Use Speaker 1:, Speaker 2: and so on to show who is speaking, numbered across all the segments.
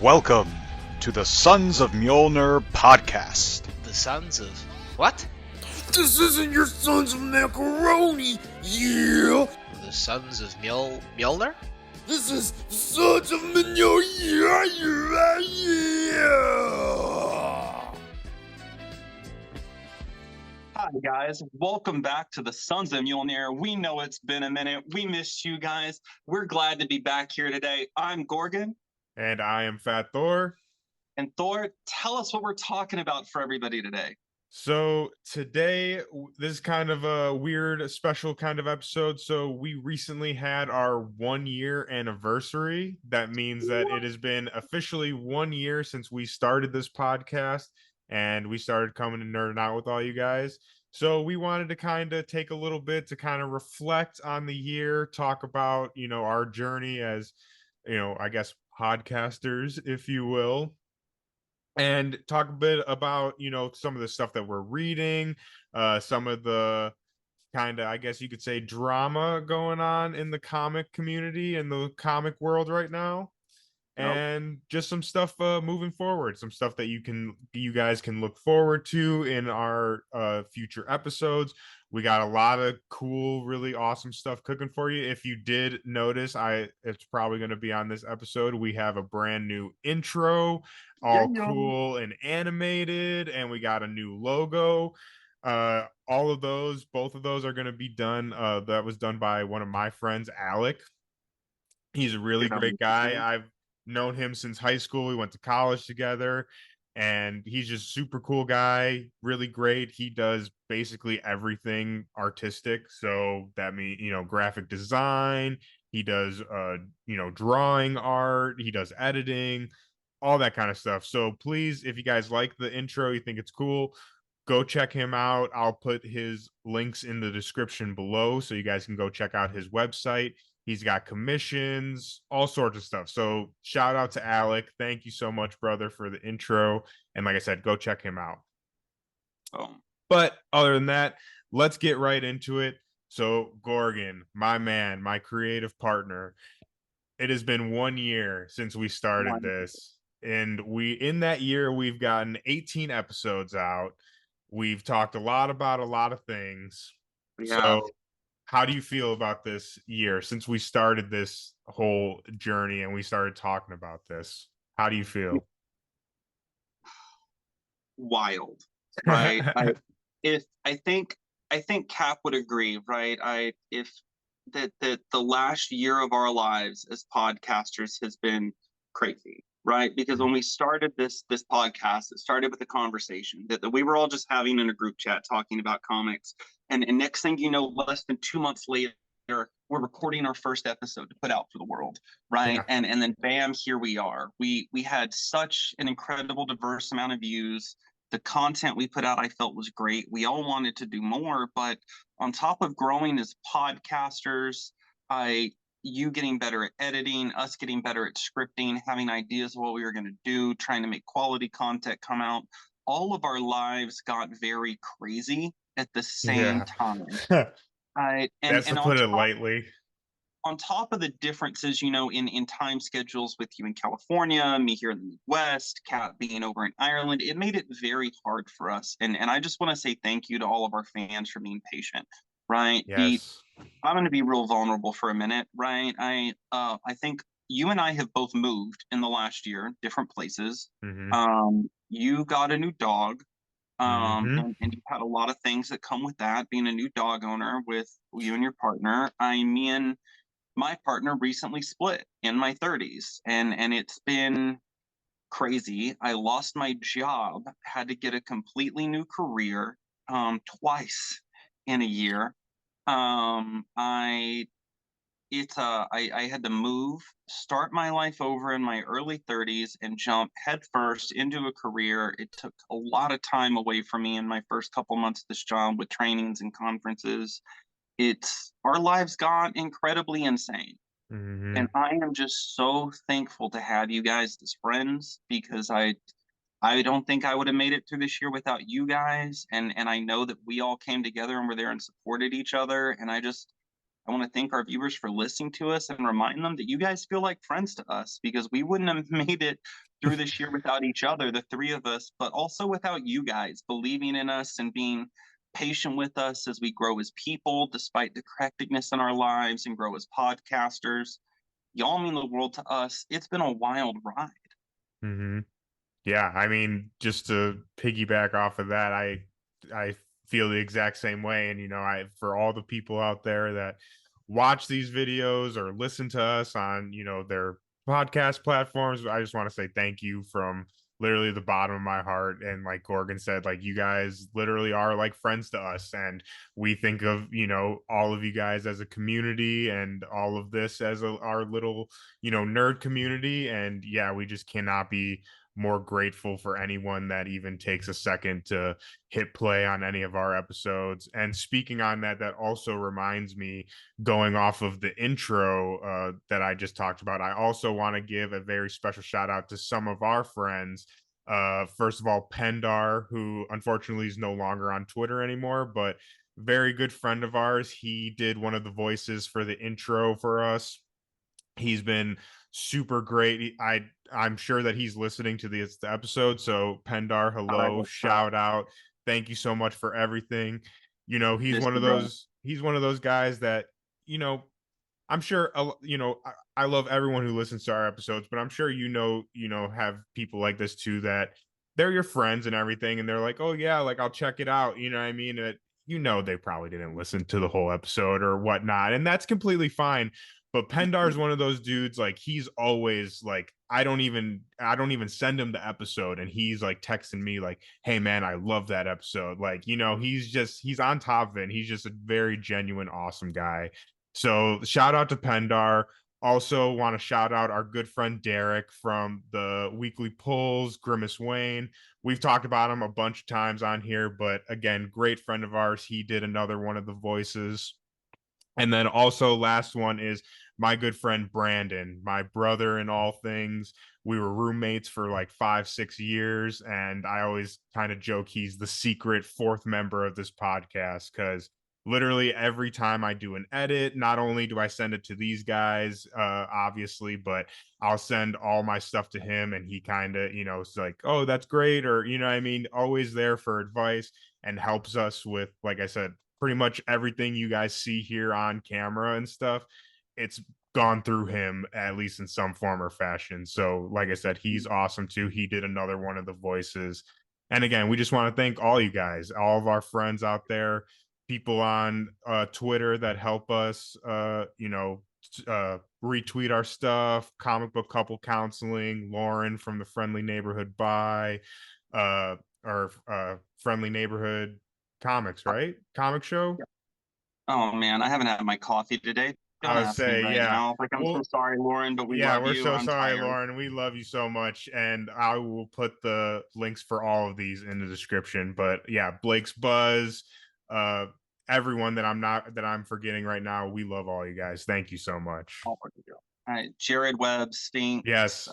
Speaker 1: Welcome to the Sons of Mjolnir podcast.
Speaker 2: The Sons of... what?
Speaker 3: This isn't your Sons of Macaroni, yeah!
Speaker 2: The Sons of Mjolnir?
Speaker 3: This is Sons of Mjolnir, yeah!
Speaker 4: Hi guys, welcome back to the Sons of Mjolnir. We know it's been a minute. We missed you guys. We're glad to be back here today. I'm Gorgon.
Speaker 5: And I am Fat Thor.
Speaker 4: And Thor, tell us what we're talking about for everybody today.
Speaker 5: So today, this is kind of a weird, special kind of episode. So we recently had our 1-year anniversary. That means that it has been officially 1 year since we started this podcast and we started coming and nerding out with all you guys. So we wanted to kind of take a little bit to kind of reflect on the year, talk about, our journey as, I guess podcasters, if you will, and talk a bit about, some of the stuff that we're reading, some of the kind of, I guess you could say, drama going on in the comic community and the comic world right now. And just some stuff moving forward, some stuff that you guys can look forward to in our future episodes. We got a lot of cool, really awesome stuff cooking for you. If you did notice, it's probably going to be on this episode. We have a brand new intro, all cool and animated, and we got a new logo. Both of those are going to be done. That was done by one of my friends, Alec. He's a really great guy. I've known him since high school. We went to college together, and he's just a super cool guy, really great. He does basically everything artistic. So that means, graphic design, he does, drawing art, he does editing, all that kind of stuff. So please, if you guys like the intro, you think it's cool, go check him out. I'll put his links in the description below so you guys can go check out his website. He's got commissions, all sorts of stuff. So shout out to Alec. Thank you so much, brother, for the intro. And like I said, go check him out. But other than that, let's get right into it. So Gorgon, my man, my creative partner, it has been 1 year since we started this. And in that year, we've gotten 18 episodes out. We've talked a lot about a lot of things. So how do you feel about this year since we started this whole journey and we started talking about this? How do you feel?
Speaker 4: Wild, right? I think Cap would agree, right? If the last year of our lives as podcasters has been crazy, right? Because when we started this podcast, it started with a conversation that we were all just having in a group chat talking about comics. And next thing you know, less than 2 months later, we're recording our first episode to put out for the world, right? Yeah. And then bam, here we are. We had such an incredible, diverse amount of views. The content we put out, I felt, was great. We all wanted to do more, but on top of growing as podcasters, you getting better at editing, us getting better at scripting, having ideas of what we were going to do, trying to make quality content come out, all of our lives got very crazy at the same time.
Speaker 5: That's to put it lightly.
Speaker 4: On top of the differences, in time schedules with you in California, me here in the Midwest, Kat being over in Ireland, it made it very hard for us. And I just want to say thank you to all of our fans for being patient, right?
Speaker 5: Yes.
Speaker 4: I'm going to be real vulnerable for a minute, right? I think you and I have both moved in the last year, different places.
Speaker 5: Mm-hmm.
Speaker 4: You got a new dog.
Speaker 5: Mm-hmm.
Speaker 4: And you've had a lot of things that come with that, being a new dog owner with you and your partner. Me and my partner recently split in my 30s, and it's been crazy. I lost my job, had to get a completely new career twice in a year. I had to move, start my life over in my early 30s and jump headfirst into a career. It took a lot of time away from me in my first couple months of this job with trainings and conferences. Our lives got incredibly insane.
Speaker 5: Mm-hmm.
Speaker 4: And I am just so thankful to have you guys as friends, because I don't think I would have made it through this year without you guys. And I know that we all came together and were there and supported each other. And I I want to thank our viewers for listening to us and remind them that you guys feel like friends to us, because we wouldn't have made it through this year without each other, the three of us, but also without you guys believing in us and being patient with us as we grow as people, despite the crackedness in our lives, and grow as podcasters. Y'all mean the world to us. It's been a wild ride.
Speaker 5: Mm-hmm. Yeah, I mean, just to piggyback off of that, I feel the exact same way. And I for all the people out there that watch these videos or listen to us on, their podcast platforms, I just want to say thank you from literally the bottom of my heart. And like Gorgon said, like, you guys literally are like friends to us. And we think of, all of you guys as a community, and all of this as our little, nerd community. And yeah, we just cannot be more grateful for anyone that even takes a second to hit play on any of our episodes. And speaking on that, that also reminds me, going off of the intro that I just talked about, I also want to give a very special shout out to some of our friends. First of all, Pendar, who unfortunately is no longer on Twitter anymore, but very good friend of ours. He did one of the voices for the intro for us. He's been super great. I'm sure that he's listening to the episode. So Pendar, hello, shout out. Thank you so much for everything. He's one of those guys that, I'm sure, I love everyone who listens to our episodes, but I'm sure, have people like this too, that they're your friends and everything. And they're like, oh yeah, like I'll check it out. You know what I mean? They probably didn't listen to the whole episode or whatnot. And that's completely fine. But Pendar is one of those dudes, like, he's always like, I don't even send him the episode, and he's like texting me like, hey man, I love that episode. Like, he's on top of it, and he's just a very genuine, awesome guy. So shout out to Pendar. Also want to shout out our good friend Derek from the Weekly Pulls, Grimace Wayne. We've talked about him a bunch of times on here, but again, great friend of ours. He did another one of the voices. And then also, last one is my good friend Brandon, my brother in all things. We were roommates for like 5-6 years, and I always kind of joke he's the secret fourth member of this podcast, because literally every time I do an edit, not only do I send it to these guys, obviously, but I'll send all my stuff to him, and he kind of, is like, oh, that's great, or what I mean, always there for advice and helps us with, like I said, pretty much everything you guys see here on camera and stuff. It's gone through him, at least in some form or fashion. So like I said, he's awesome too. He did another one of the voices. And again, we just want to thank all you guys, all of our friends out there, people on Twitter that help us retweet our stuff, Comic Book Couple Counseling, Lauren from the Friendly Neighborhood our Friendly Neighborhood Comics, right? Comic show.
Speaker 4: Oh man, I haven't had my coffee today. Don't
Speaker 5: I would
Speaker 4: ask
Speaker 5: say,
Speaker 4: me right
Speaker 5: yeah.
Speaker 4: now. Like, I'm so sorry, Lauren, but we love
Speaker 5: we're
Speaker 4: you.
Speaker 5: so
Speaker 4: I'm
Speaker 5: sorry,
Speaker 4: tired.
Speaker 5: Lauren. We love you so much, and I will put the links for all of these in the description. But yeah, Blake's Buzz, everyone that I'm forgetting right now, we love all you guys. Thank you so much.
Speaker 4: All right, Jared Webb, Stink,
Speaker 5: Yes,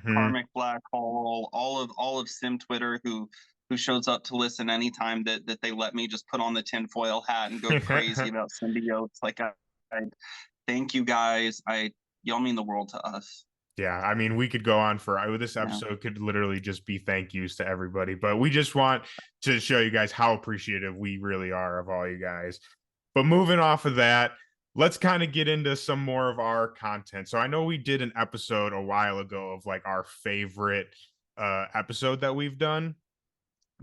Speaker 4: Karmic Black Hole, all of Sim Twitter who shows up to listen anytime that they let me just put on the tinfoil hat and go crazy about symbiotes. Like, I thank you guys. Y'all mean the world to us.
Speaker 5: Yeah, I mean, we could go on for this episode could literally just be thank yous to everybody, but we just want to show you guys how appreciative we really are of all you guys. But moving off of that, let's kind of get into some more of our content. So I know we did an episode a while ago of like our favorite episode that we've done,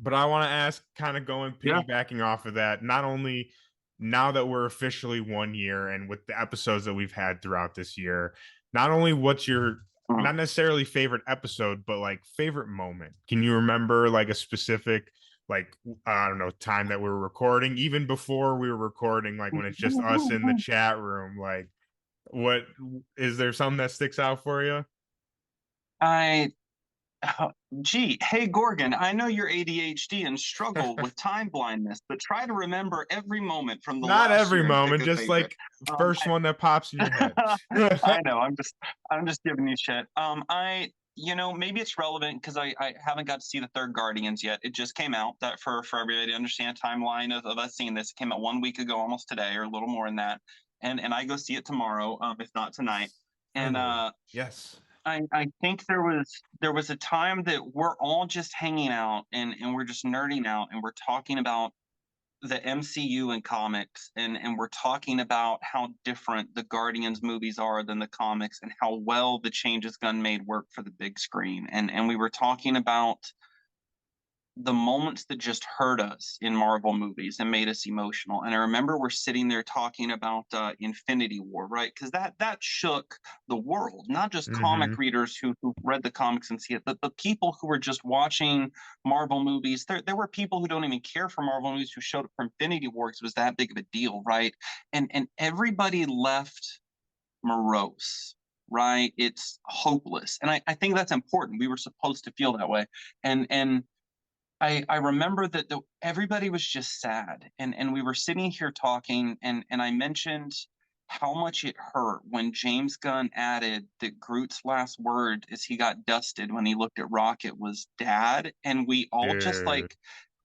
Speaker 5: but I want to ask, kind of piggybacking off of that, not only now that we're officially 1 year and with the episodes that we've had throughout this year, not only what's your not necessarily favorite episode, but like favorite moment. Can you remember like a specific, like, I don't know, time that we were recording, even before we were recording, like when it's just us in the chat room? Like, what is there something that sticks out for you?
Speaker 4: Hey Gorgon, I know you're ADHD and struggle with time blindness, but try to remember every moment from the
Speaker 5: Not
Speaker 4: last
Speaker 5: every
Speaker 4: year
Speaker 5: moment, just
Speaker 4: favorite.
Speaker 5: like first one that pops in your head.
Speaker 4: I know, I'm just giving you shit. Maybe it's relevant because I haven't got to see the third Guardians yet. It just came out. That for everybody to understand timeline of us seeing this, it came out 1 week ago, almost today, or a little more than that. and I go see it tomorrow, if not tonight. And
Speaker 5: Finally. Yes.
Speaker 4: I think there was a time that we're all just hanging out and we're just nerding out and we're talking about the MCU and comics, and we're talking about how different the Guardians movies are than the comics and how well the changes Gunn made work for the big screen. And we were talking about the moments that just hurt us in Marvel movies and made us emotional. And I remember we're sitting there talking about Infinity War, right? Because that shook the world, not just comic
Speaker 5: Mm-hmm.
Speaker 4: readers who read the comics and see it, but the people who were just watching Marvel movies. There were people who don't even care for Marvel movies who showed up for Infinity War because it was that big of a deal, right? And everybody left morose. Right, it's hopeless, and I think that's important. We were supposed to feel that way, and I remember that everybody was just sad, and we were sitting here talking, and I mentioned how much it hurt when James Gunn added that Groot's last word as he got dusted when he looked at Rocket was "Dad," and we all just
Speaker 5: Dude.
Speaker 4: like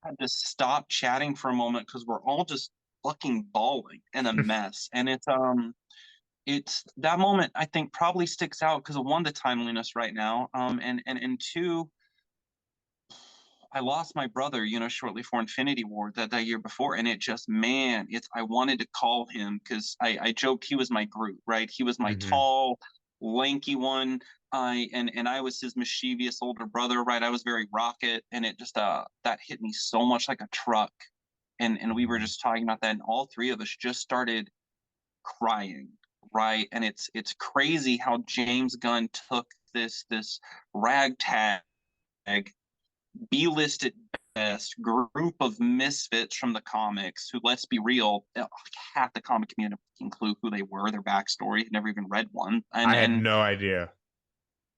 Speaker 4: had to stop chatting for a moment because we're all just fucking bawling and a mess, and it's that moment I think probably sticks out because of one, the timeliness right now, and two, I lost my brother, shortly for Infinity War that year before, and it just, man, it's I wanted to call him because I joked he was my Groot, right? He was my
Speaker 5: Mm-hmm.
Speaker 4: tall, lanky one. And I was his mischievous older brother, right? I was very Rocket, and it just that hit me so much like a truck. And we were
Speaker 5: Mm-hmm.
Speaker 4: just talking about that, and all three of us just started crying, right? And it's crazy how James Gunn took this ragtag B-list at best group of misfits from the comics who, let's be real, half the comic community can clue who they were, their backstory, never even read one, and
Speaker 5: I had
Speaker 4: and
Speaker 5: no idea.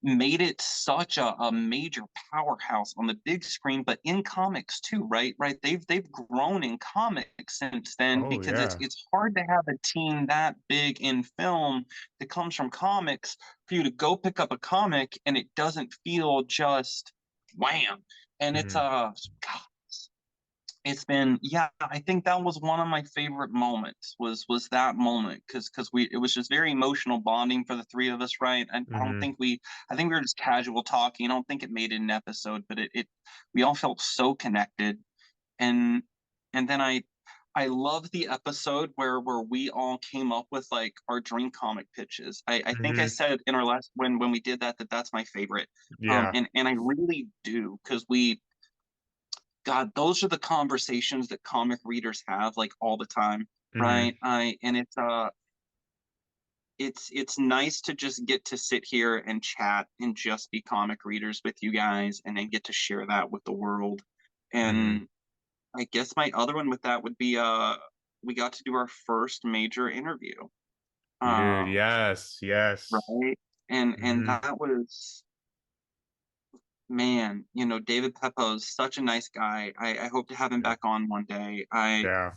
Speaker 4: made it such a major powerhouse on the big screen, but in comics too, right? Right. They've grown in comics since then
Speaker 5: Oh
Speaker 4: because it's
Speaker 5: yeah.
Speaker 4: it's hard to have a team that big in film that comes from comics for you to go pick up a comic and it doesn't feel just wham. And it's
Speaker 5: Mm-hmm.
Speaker 4: God, it's been, yeah, I think that was one of my favorite moments was that moment because we it was just very emotional bonding for the three of us, right? And I don't
Speaker 5: Mm-hmm.
Speaker 4: think I think we were just casual talking. I don't think it made it an episode, but it we all felt so connected. And then I love the episode where we all came up with like our dream comic pitches. I think I
Speaker 5: Mm-hmm.
Speaker 4: said in our last when we did that's my favorite.
Speaker 5: Yeah.
Speaker 4: And I really do because we God, those are the conversations that comic readers have like all the time,
Speaker 5: Mm-hmm.
Speaker 4: right? I and it's nice to just get to sit here and chat and just be comic readers with you guys and then get to share that with the world.
Speaker 5: Mm-hmm.
Speaker 4: And I guess my other one with that would be we got to do our first major interview.
Speaker 5: Dude,
Speaker 4: Um,
Speaker 5: yes, yes.
Speaker 4: right? And
Speaker 5: Mm-hmm.
Speaker 4: that was, man, David Peppo's such a nice guy. I hope to have him
Speaker 5: Yeah.
Speaker 4: back on one day. I
Speaker 5: Yeah.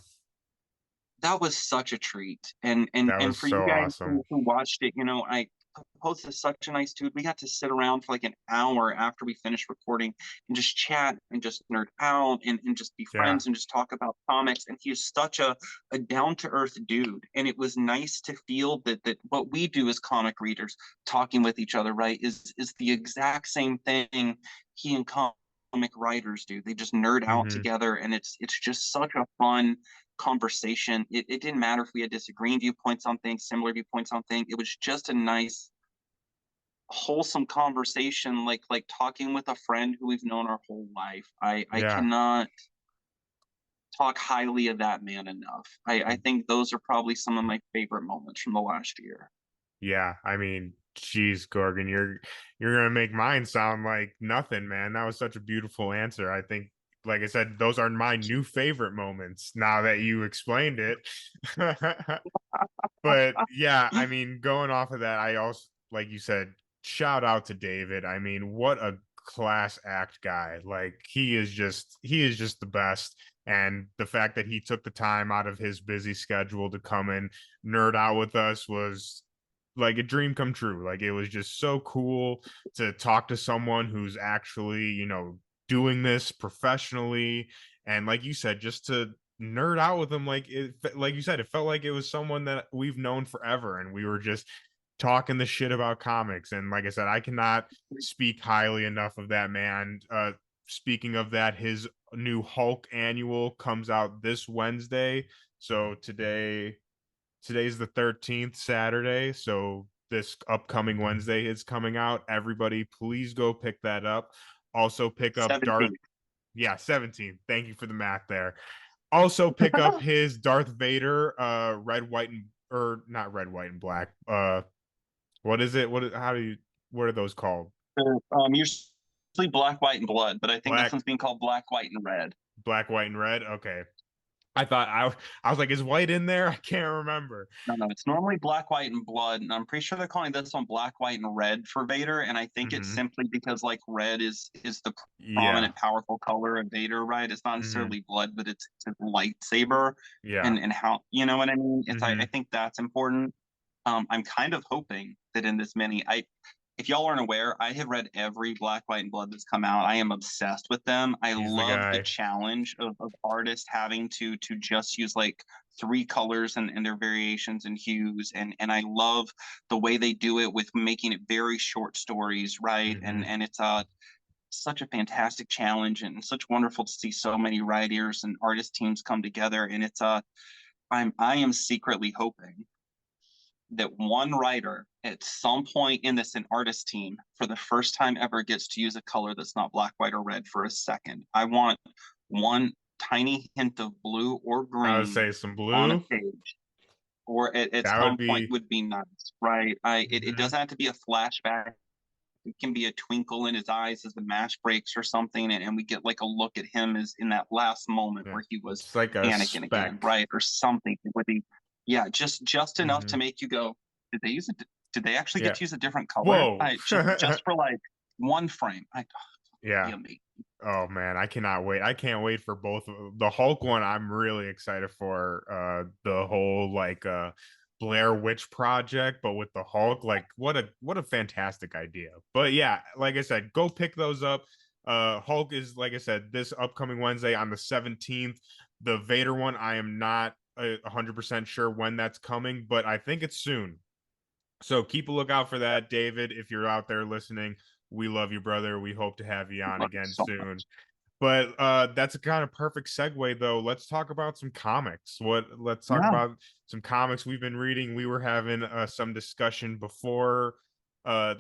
Speaker 4: That was such a treat. And and
Speaker 5: That
Speaker 4: and
Speaker 5: was
Speaker 4: for you
Speaker 5: so
Speaker 4: guys
Speaker 5: awesome.
Speaker 4: who watched it, I Post is such a nice dude. We got to sit around for like an hour after we finished recording and just chat and just nerd out and just be
Speaker 5: Yeah.
Speaker 4: friends and just talk about comics. And he's such a down-to-earth dude. And it was nice to feel that what we do as comic readers, talking with each other, right, is the exact same thing he and comic writers do. They just nerd out
Speaker 5: Mm-hmm.
Speaker 4: together, and it's just such a fun conversation. It didn't matter if we had disagreeing viewpoints on things, similar viewpoints on things. It was just a nice, wholesome conversation, like talking with a friend who we've known our whole life. I
Speaker 5: Yeah.
Speaker 4: cannot talk highly of that man enough. I think those are probably some of my favorite moments from the last year.
Speaker 5: Yeah. I mean, geez, Gorgon, you're gonna make mine sound like nothing, man. That was such a beautiful answer. I think, like I said, those are my new favorite moments now that you explained it. But yeah, I mean, going off of that, I also, like you said, shout out to David. I mean, what a class act guy. Like he is just the best. And the fact that he took the time out of his busy schedule to come and nerd out with us was like a dream come true. Like it was just so cool to talk to someone who's actually, doing this professionally. And like you said, just to nerd out with him. Like like you said, it felt like it was someone that we've known forever, and we were just talking the shit about comics. And like I said, I cannot speak highly enough of that man. Speaking of that, his new Hulk annual comes out this Wednesday. So today's the 13th, Saturday. So this upcoming Wednesday is coming out. Everybody, please go pick that up. Also pick up
Speaker 4: 17th.
Speaker 5: 17th. Thank you for the math there. Also pick up his Darth Vader red, white, and or not red, white, and black. What is it? What are those called?
Speaker 4: Usually black, white, and blood, but I think
Speaker 5: Black,
Speaker 4: this one's being called black, white, and red.
Speaker 5: black, white, and red. Okay. I thought I was like, is white in there? I can't remember.
Speaker 4: No, it's normally black, white, and blood, and I'm pretty sure they're calling this one black, white, and red for Vader. And I think it's simply because like red is the prominent, powerful color of Vader, right? It's not necessarily blood, but it's a lightsaber.
Speaker 5: Yeah.
Speaker 4: And how, you know what I mean? It's I think that's important. I'm kind of hoping that in this mini, if y'all aren't aware, I have read every Black, White, and Blood that's come out. I am obsessed with them. I love the challenge of artists having to just use like 3 colors and their variations and hues. And I love the way they do it with making it very short stories, right? And it's such a fantastic challenge and such wonderful to see so many writers and artist teams come together. And it's I am secretly hoping that one writer at some point in this, an artist team, for the first time ever gets to use a color that's not black, white, or red for a second. I want one tiny hint of blue or green.
Speaker 5: I would say some blue
Speaker 4: on a page, or at some point would be nice, right? It doesn't have to be a flashback. It can be a twinkle in his eyes as the match breaks or something, and we get like a look at him as in that last moment where he was
Speaker 5: like
Speaker 4: Anakin again, right? Or something. It would be just enough to make you go, did they use it? Did they actually get to use a different color? Just for like one frame. Oh
Speaker 5: man, I cannot wait. I can't wait for both. The Hulk one, I'm really excited for. The whole like Blair Witch Project, but with the Hulk, like what a fantastic idea. But yeah, like I said, go pick those up. Hulk is, like I said, this upcoming Wednesday on the 17th. The Vader one, I am not 100% sure when that's coming, but I think it's soon. So keep a lookout for that, David. If you're out there listening, we love you, brother. We hope to have you on again soon. But that's a kind of perfect segue, though. Let's talk about some comics. Let's talk about some comics we've been reading. We were having some discussion before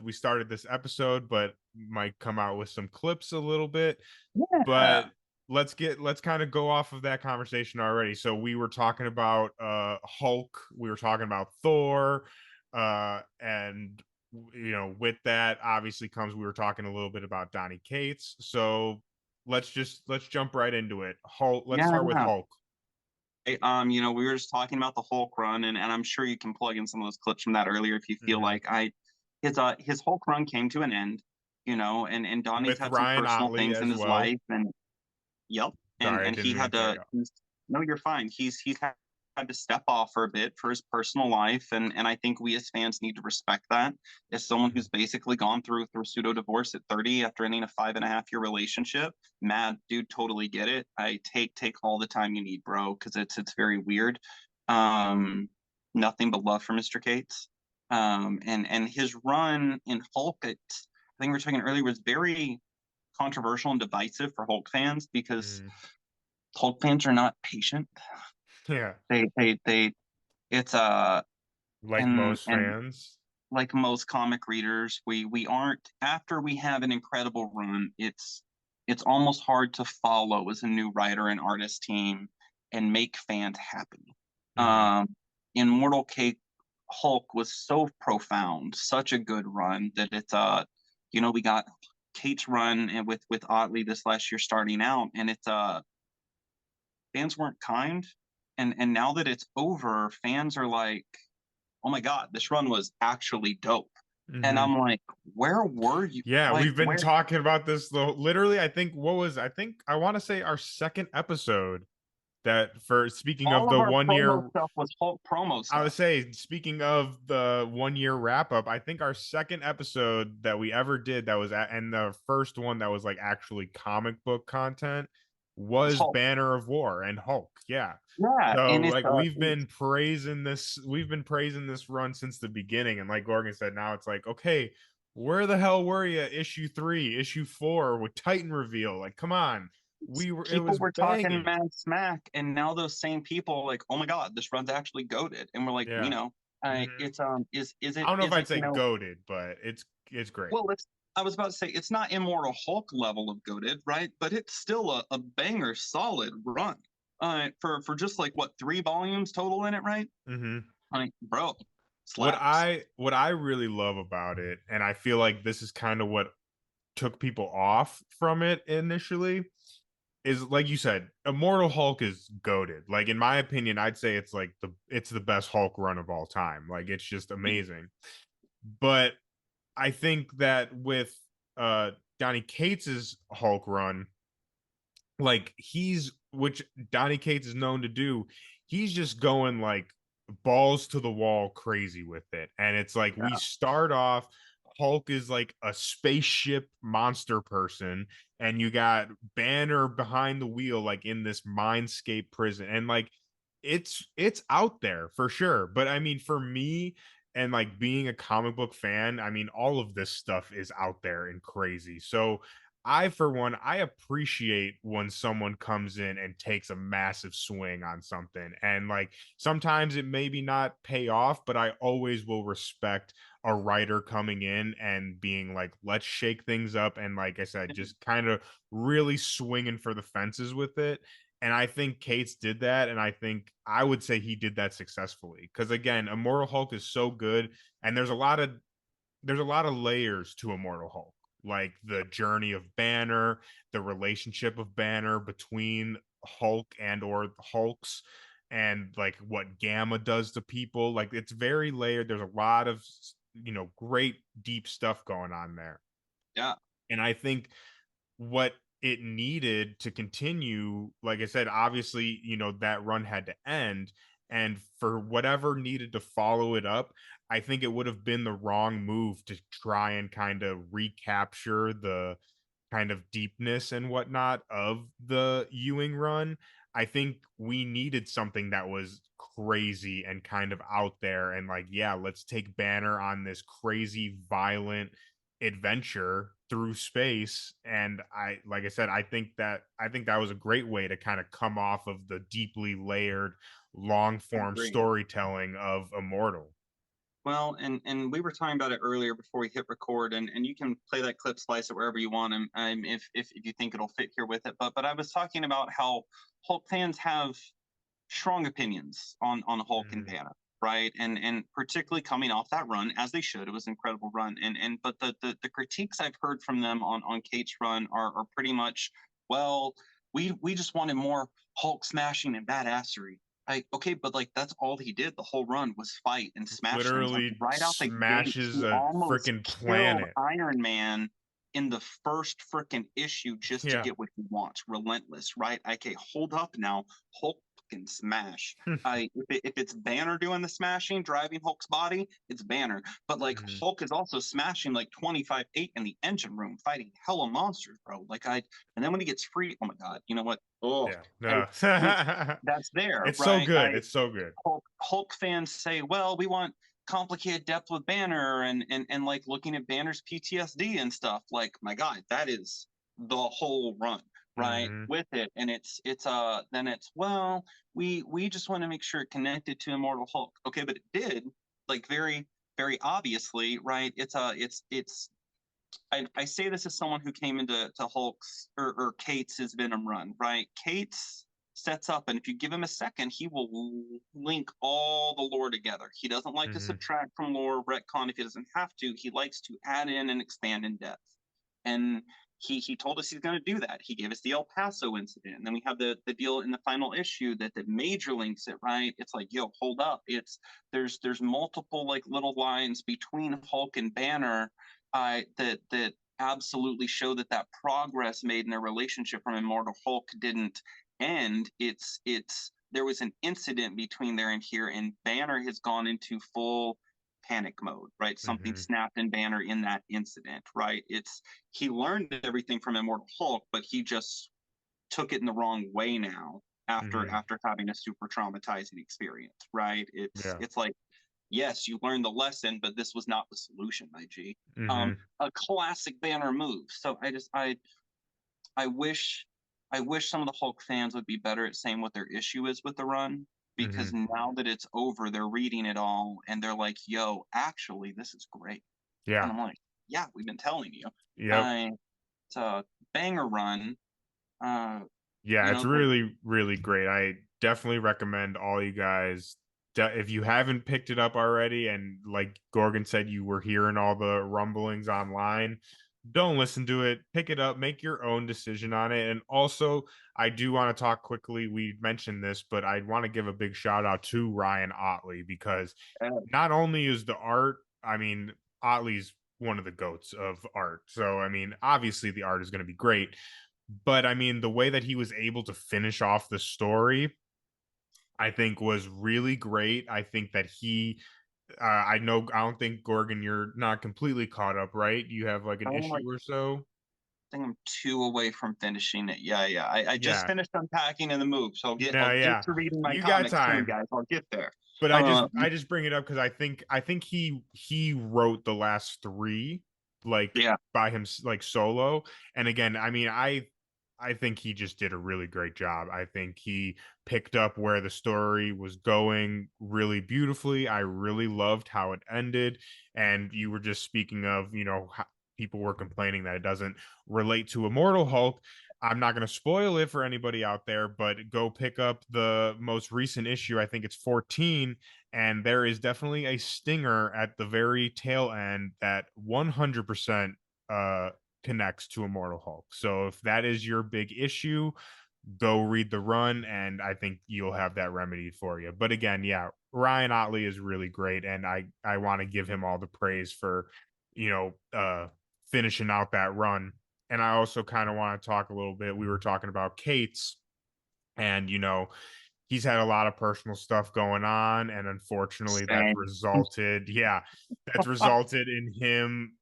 Speaker 5: we started this episode, but might come out with some clips a little bit. But let's kind of go off of that conversation already. So we were talking about Hulk. We were talking about Thor. And with that obviously comes, we were talking a little bit about Donny Cates. So let's jump right into it. Hulk. Let's start with Hulk.
Speaker 4: We were just talking about the Hulk run, and I'm sure you can plug in some of those clips from that earlier if you feel like his Hulk run came to an end, and Donny's had some personal things in his life, and he had to. No, you're fine. He's had to step off for a bit for his personal life, and I think we as fans need to respect that. As someone who's basically gone through pseudo divorce at 30 after ending a 5.5-year relationship, mad dude, totally get it. I take all the time you need, bro, because it's very weird. Nothing but love for Mr. Cates. And his run in Hulk, I think we were talking earlier, was very controversial and divisive for Hulk fans because Hulk fans are not patient.
Speaker 5: Yeah.
Speaker 4: It's
Speaker 5: most fans,
Speaker 4: like most comic readers, we aren't, after we have an incredible run, it's almost hard to follow as a new writer and artist team and make fans happy. Immortal Hulk was so profound, such a good run that it's we got Kate's run and with Otley this last year starting out, and it's fans weren't kind. And now that it's over, fans are like, oh my God, this run was actually dope. And I'm like, where were you?
Speaker 5: Yeah, we've been talking about this literally, I want to say our second episode, that for speaking of the 1 year
Speaker 4: stuff was Hulk promo stuff.
Speaker 5: I would say, speaking of the 1 year wrap up, I think our second episode that we ever did, that was and the first one that was like actually comic book content, was
Speaker 4: Hulk.
Speaker 5: Banner of War and Hulk. Yeah.
Speaker 4: Yeah,
Speaker 5: So
Speaker 4: and it's
Speaker 5: like we've been praising this run since the beginning, and like Gorgon said, now it's like, okay, where the hell were you? Issue 3, issue 4 with Titan reveal. Like, come on, it
Speaker 4: people
Speaker 5: was
Speaker 4: were talking
Speaker 5: banging.
Speaker 4: mad smack, and now those same people like, oh my god, this run's actually goated, and we're like,
Speaker 5: Yeah. Mhm.
Speaker 4: it's is
Speaker 5: I
Speaker 4: it
Speaker 5: don't know if
Speaker 4: is
Speaker 5: I'd
Speaker 4: it
Speaker 5: say goaded, but it's great.
Speaker 4: well, it's I was about to say it's not Immortal Hulk level of goated, right? But it's still a banger, solid run. For just like what 3 volumes total in it, right?
Speaker 5: Hmm.
Speaker 4: Like, bro,
Speaker 5: What
Speaker 4: slaps.
Speaker 5: I really love about it, and I feel like this is kind of what took people off from it initially, is like you said, Immortal Hulk is goated. Like in my opinion, I'd say it's the best Hulk run of all time. Like it's just amazing. But I think that with uh Donny Cates's Hulk run, like which Donny Cates is known to do, he's just going like balls to the wall crazy with it. And it's like we start off, Hulk is like a spaceship monster person, and you got Banner behind the wheel, like in this mindscape prison. And like it's out there for sure. But I mean, for me, and like being a comic book fan, I mean, all of this stuff is out there and crazy. So for one, I appreciate when someone comes in and takes a massive swing on something. And like sometimes it maybe not pay off, but I always will respect a writer coming in and being like, let's shake things up. And like I said, just kind of really swinging for the fences with it. And I think Cates did that. And I think I would say he did that successfully. Because again, Immortal Hulk is so good. And there's a lot of layers to Immortal Hulk, like the journey of Banner, the relationship of Banner between Hulk and or Hulks, and like what Gamma does to people. Like it's very layered. There's a lot of great deep stuff going on there.
Speaker 4: Yeah.
Speaker 5: And I think what it needed to continue, like I said, obviously, that run had to end. And for whatever needed to follow it up, I think it would have been the wrong move to try and kind of recapture the kind of deepness and whatnot of the Ewing run. I think we needed something that was crazy and kind of out there, and like, yeah, let's take Banner on this crazy, violent adventure through space. And like I said, I think that was a great way to kind of come off of the deeply layered long
Speaker 4: I
Speaker 5: form
Speaker 4: agree.
Speaker 5: storytelling of Immortal.
Speaker 4: Well, and we were talking about it earlier before we hit record, and you can play that clip, splice it wherever you want, and if you think it'll fit here with it. But I was talking about how Hulk fans have strong opinions on Hulk and
Speaker 5: Mhm.
Speaker 4: Banner, right? And particularly coming off that run, as they should. It was an incredible run. And but the critiques I've heard from them on Kate's run are pretty much, well, we just wanted more Hulk smashing and badassery. Like, okay, but like that's all he did the whole run was fight and smash things. Like
Speaker 5: Literally
Speaker 4: right out the gate,
Speaker 5: smashes
Speaker 4: he
Speaker 5: a
Speaker 4: almost
Speaker 5: freaking
Speaker 4: killed
Speaker 5: planet.
Speaker 4: Iron Man in the first freaking issue just to
Speaker 5: Yeah.
Speaker 4: get what he wants. Relentless, right? Okay, hold up now. Hulk can smash. If it's Banner doing the smashing, driving Hulk's body, it's Banner. But like
Speaker 5: Mhm.
Speaker 4: Hulk is also smashing like 25-8 in the engine room, fighting hella monsters, bro. And then when he gets free, oh my god, you know what? Oh,
Speaker 5: Yeah.
Speaker 4: I,
Speaker 5: No.
Speaker 4: that's there,
Speaker 5: It's so
Speaker 4: right?
Speaker 5: good. It's so good.
Speaker 4: Hulk fans say, well, we want complicated depth with Banner and like looking at Banner's PTSD and stuff. Like, my God, that is the whole run, right?
Speaker 5: Mhm.
Speaker 4: With it. And then it's well, we just want to make sure it connected to Immortal Hulk. Okay, but it did, like very, very obviously, right? I say this as someone who came into Hulk's or Kate's Venom run, right? Kate's sets up, and if you give him a second, he will link all the lore together. He doesn't like to
Speaker 5: Mhm.
Speaker 4: subtract from lore, retcon if he doesn't have to. He likes to add in and expand in depth. And he told us he's going to do that. He gave us the El Paso incident, and then we have the deal in the final issue that major links it. Right? It's like, yo, hold up. There's multiple like little lines between Hulk and Banner that absolutely show that progress made in their relationship from Immortal Hulk didn't end. It's there was an incident between there and here, and Banner has gone into full panic mode, right? Something
Speaker 5: Mhm.
Speaker 4: snapped in Banner in that incident, right? He learned everything from Immortal Hulk, but he just took it in the wrong way now after
Speaker 5: Mhm.
Speaker 4: having a super traumatizing experience, right?
Speaker 5: Yeah.
Speaker 4: It's like, yes, you learned the lesson, but this was not the solution, my G.
Speaker 5: Mhm.
Speaker 4: A classic banner move. So I wish some of the Hulk fans would be better at saying what their issue is with the run, because
Speaker 5: Mhm.
Speaker 4: now that it's over, they're reading it all and they're like, "Yo, actually, this is great." And
Speaker 5: Yeah.
Speaker 4: I'm like, "Yeah, we've been telling you."
Speaker 5: Yep.
Speaker 4: I It's a banger run. Uh,
Speaker 5: Yeah,
Speaker 4: you
Speaker 5: it's
Speaker 4: know,
Speaker 5: really, really great. I definitely recommend all you guys. If you haven't picked it up already, and like Gorgon said, you were hearing all the rumblings online, don't listen to it. Pick it up, make your own decision on it. And also, I do want to talk quickly. We mentioned this, but I want to give a big shout out to Ryan Otley, because
Speaker 4: uh,
Speaker 5: not only is the art, I mean, Otley's one of the goats of art. So, I mean, obviously the art is going to be great, but I mean, the way that he was able to finish off the story, I think was really great. I think that I don't think Gorgon, you're not completely caught up, right? You have like an
Speaker 4: I'm like,
Speaker 5: issue or so.
Speaker 4: I think I'm 2 away from finishing it. Yeah, yeah. I just
Speaker 5: Yeah.
Speaker 4: finished unpacking in the move, so
Speaker 5: No,
Speaker 4: I'll get
Speaker 5: yeah.
Speaker 4: to reading my
Speaker 5: You got
Speaker 4: comics soon,
Speaker 5: time.
Speaker 4: guys. I'll get there.
Speaker 5: But
Speaker 4: Uh,
Speaker 5: I just bring it up because I think he wrote the last three, like
Speaker 4: yeah.
Speaker 5: by him, like solo. And again, I mean, I think he just did a really great job. I think he picked up where the story was going really beautifully. I really loved how it ended. And you were just speaking of, people were complaining that it doesn't relate to Immortal Hulk. I'm not going to spoil it for anybody out there, but go pick up the most recent issue. I think it's 14, and there is definitely a stinger at the very tail end that 100% uh connects to Immortal Hulk. So if that is your big issue, go read the run, and I think you'll have that remedied for you. But again, yeah, Ryan Otley is really great, and I want to give him all the praise for, you know, finishing out that run. And I also kind of want to talk a little bit. We were talking about Kate's, and he's had a lot of personal stuff going on, and unfortunately
Speaker 4: Same.
Speaker 5: that's resulted in him,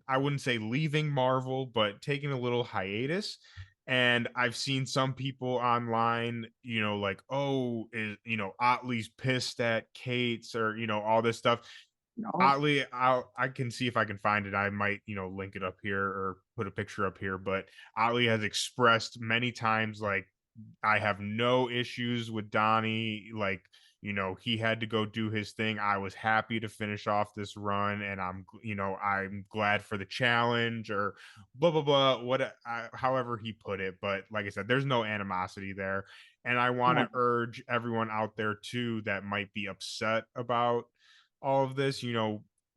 Speaker 5: I wouldn't say leaving Marvel, but taking a little hiatus. And I've seen some people online, like, oh, Otley's pissed at Kate's, or all this stuff.
Speaker 4: No,
Speaker 5: Otley, I can see if I can find it. I might, link it up here or put a picture up here. But Otley has expressed many times, like, I have no issues with Donny. Like, he had to go do his thing. I was happy to finish off this run, and I'm glad for the challenge, or blah blah blah. However he put it. But like I said, there's no animosity there, and I want to
Speaker 4: no.
Speaker 5: urge everyone out there too that might be upset about all of this.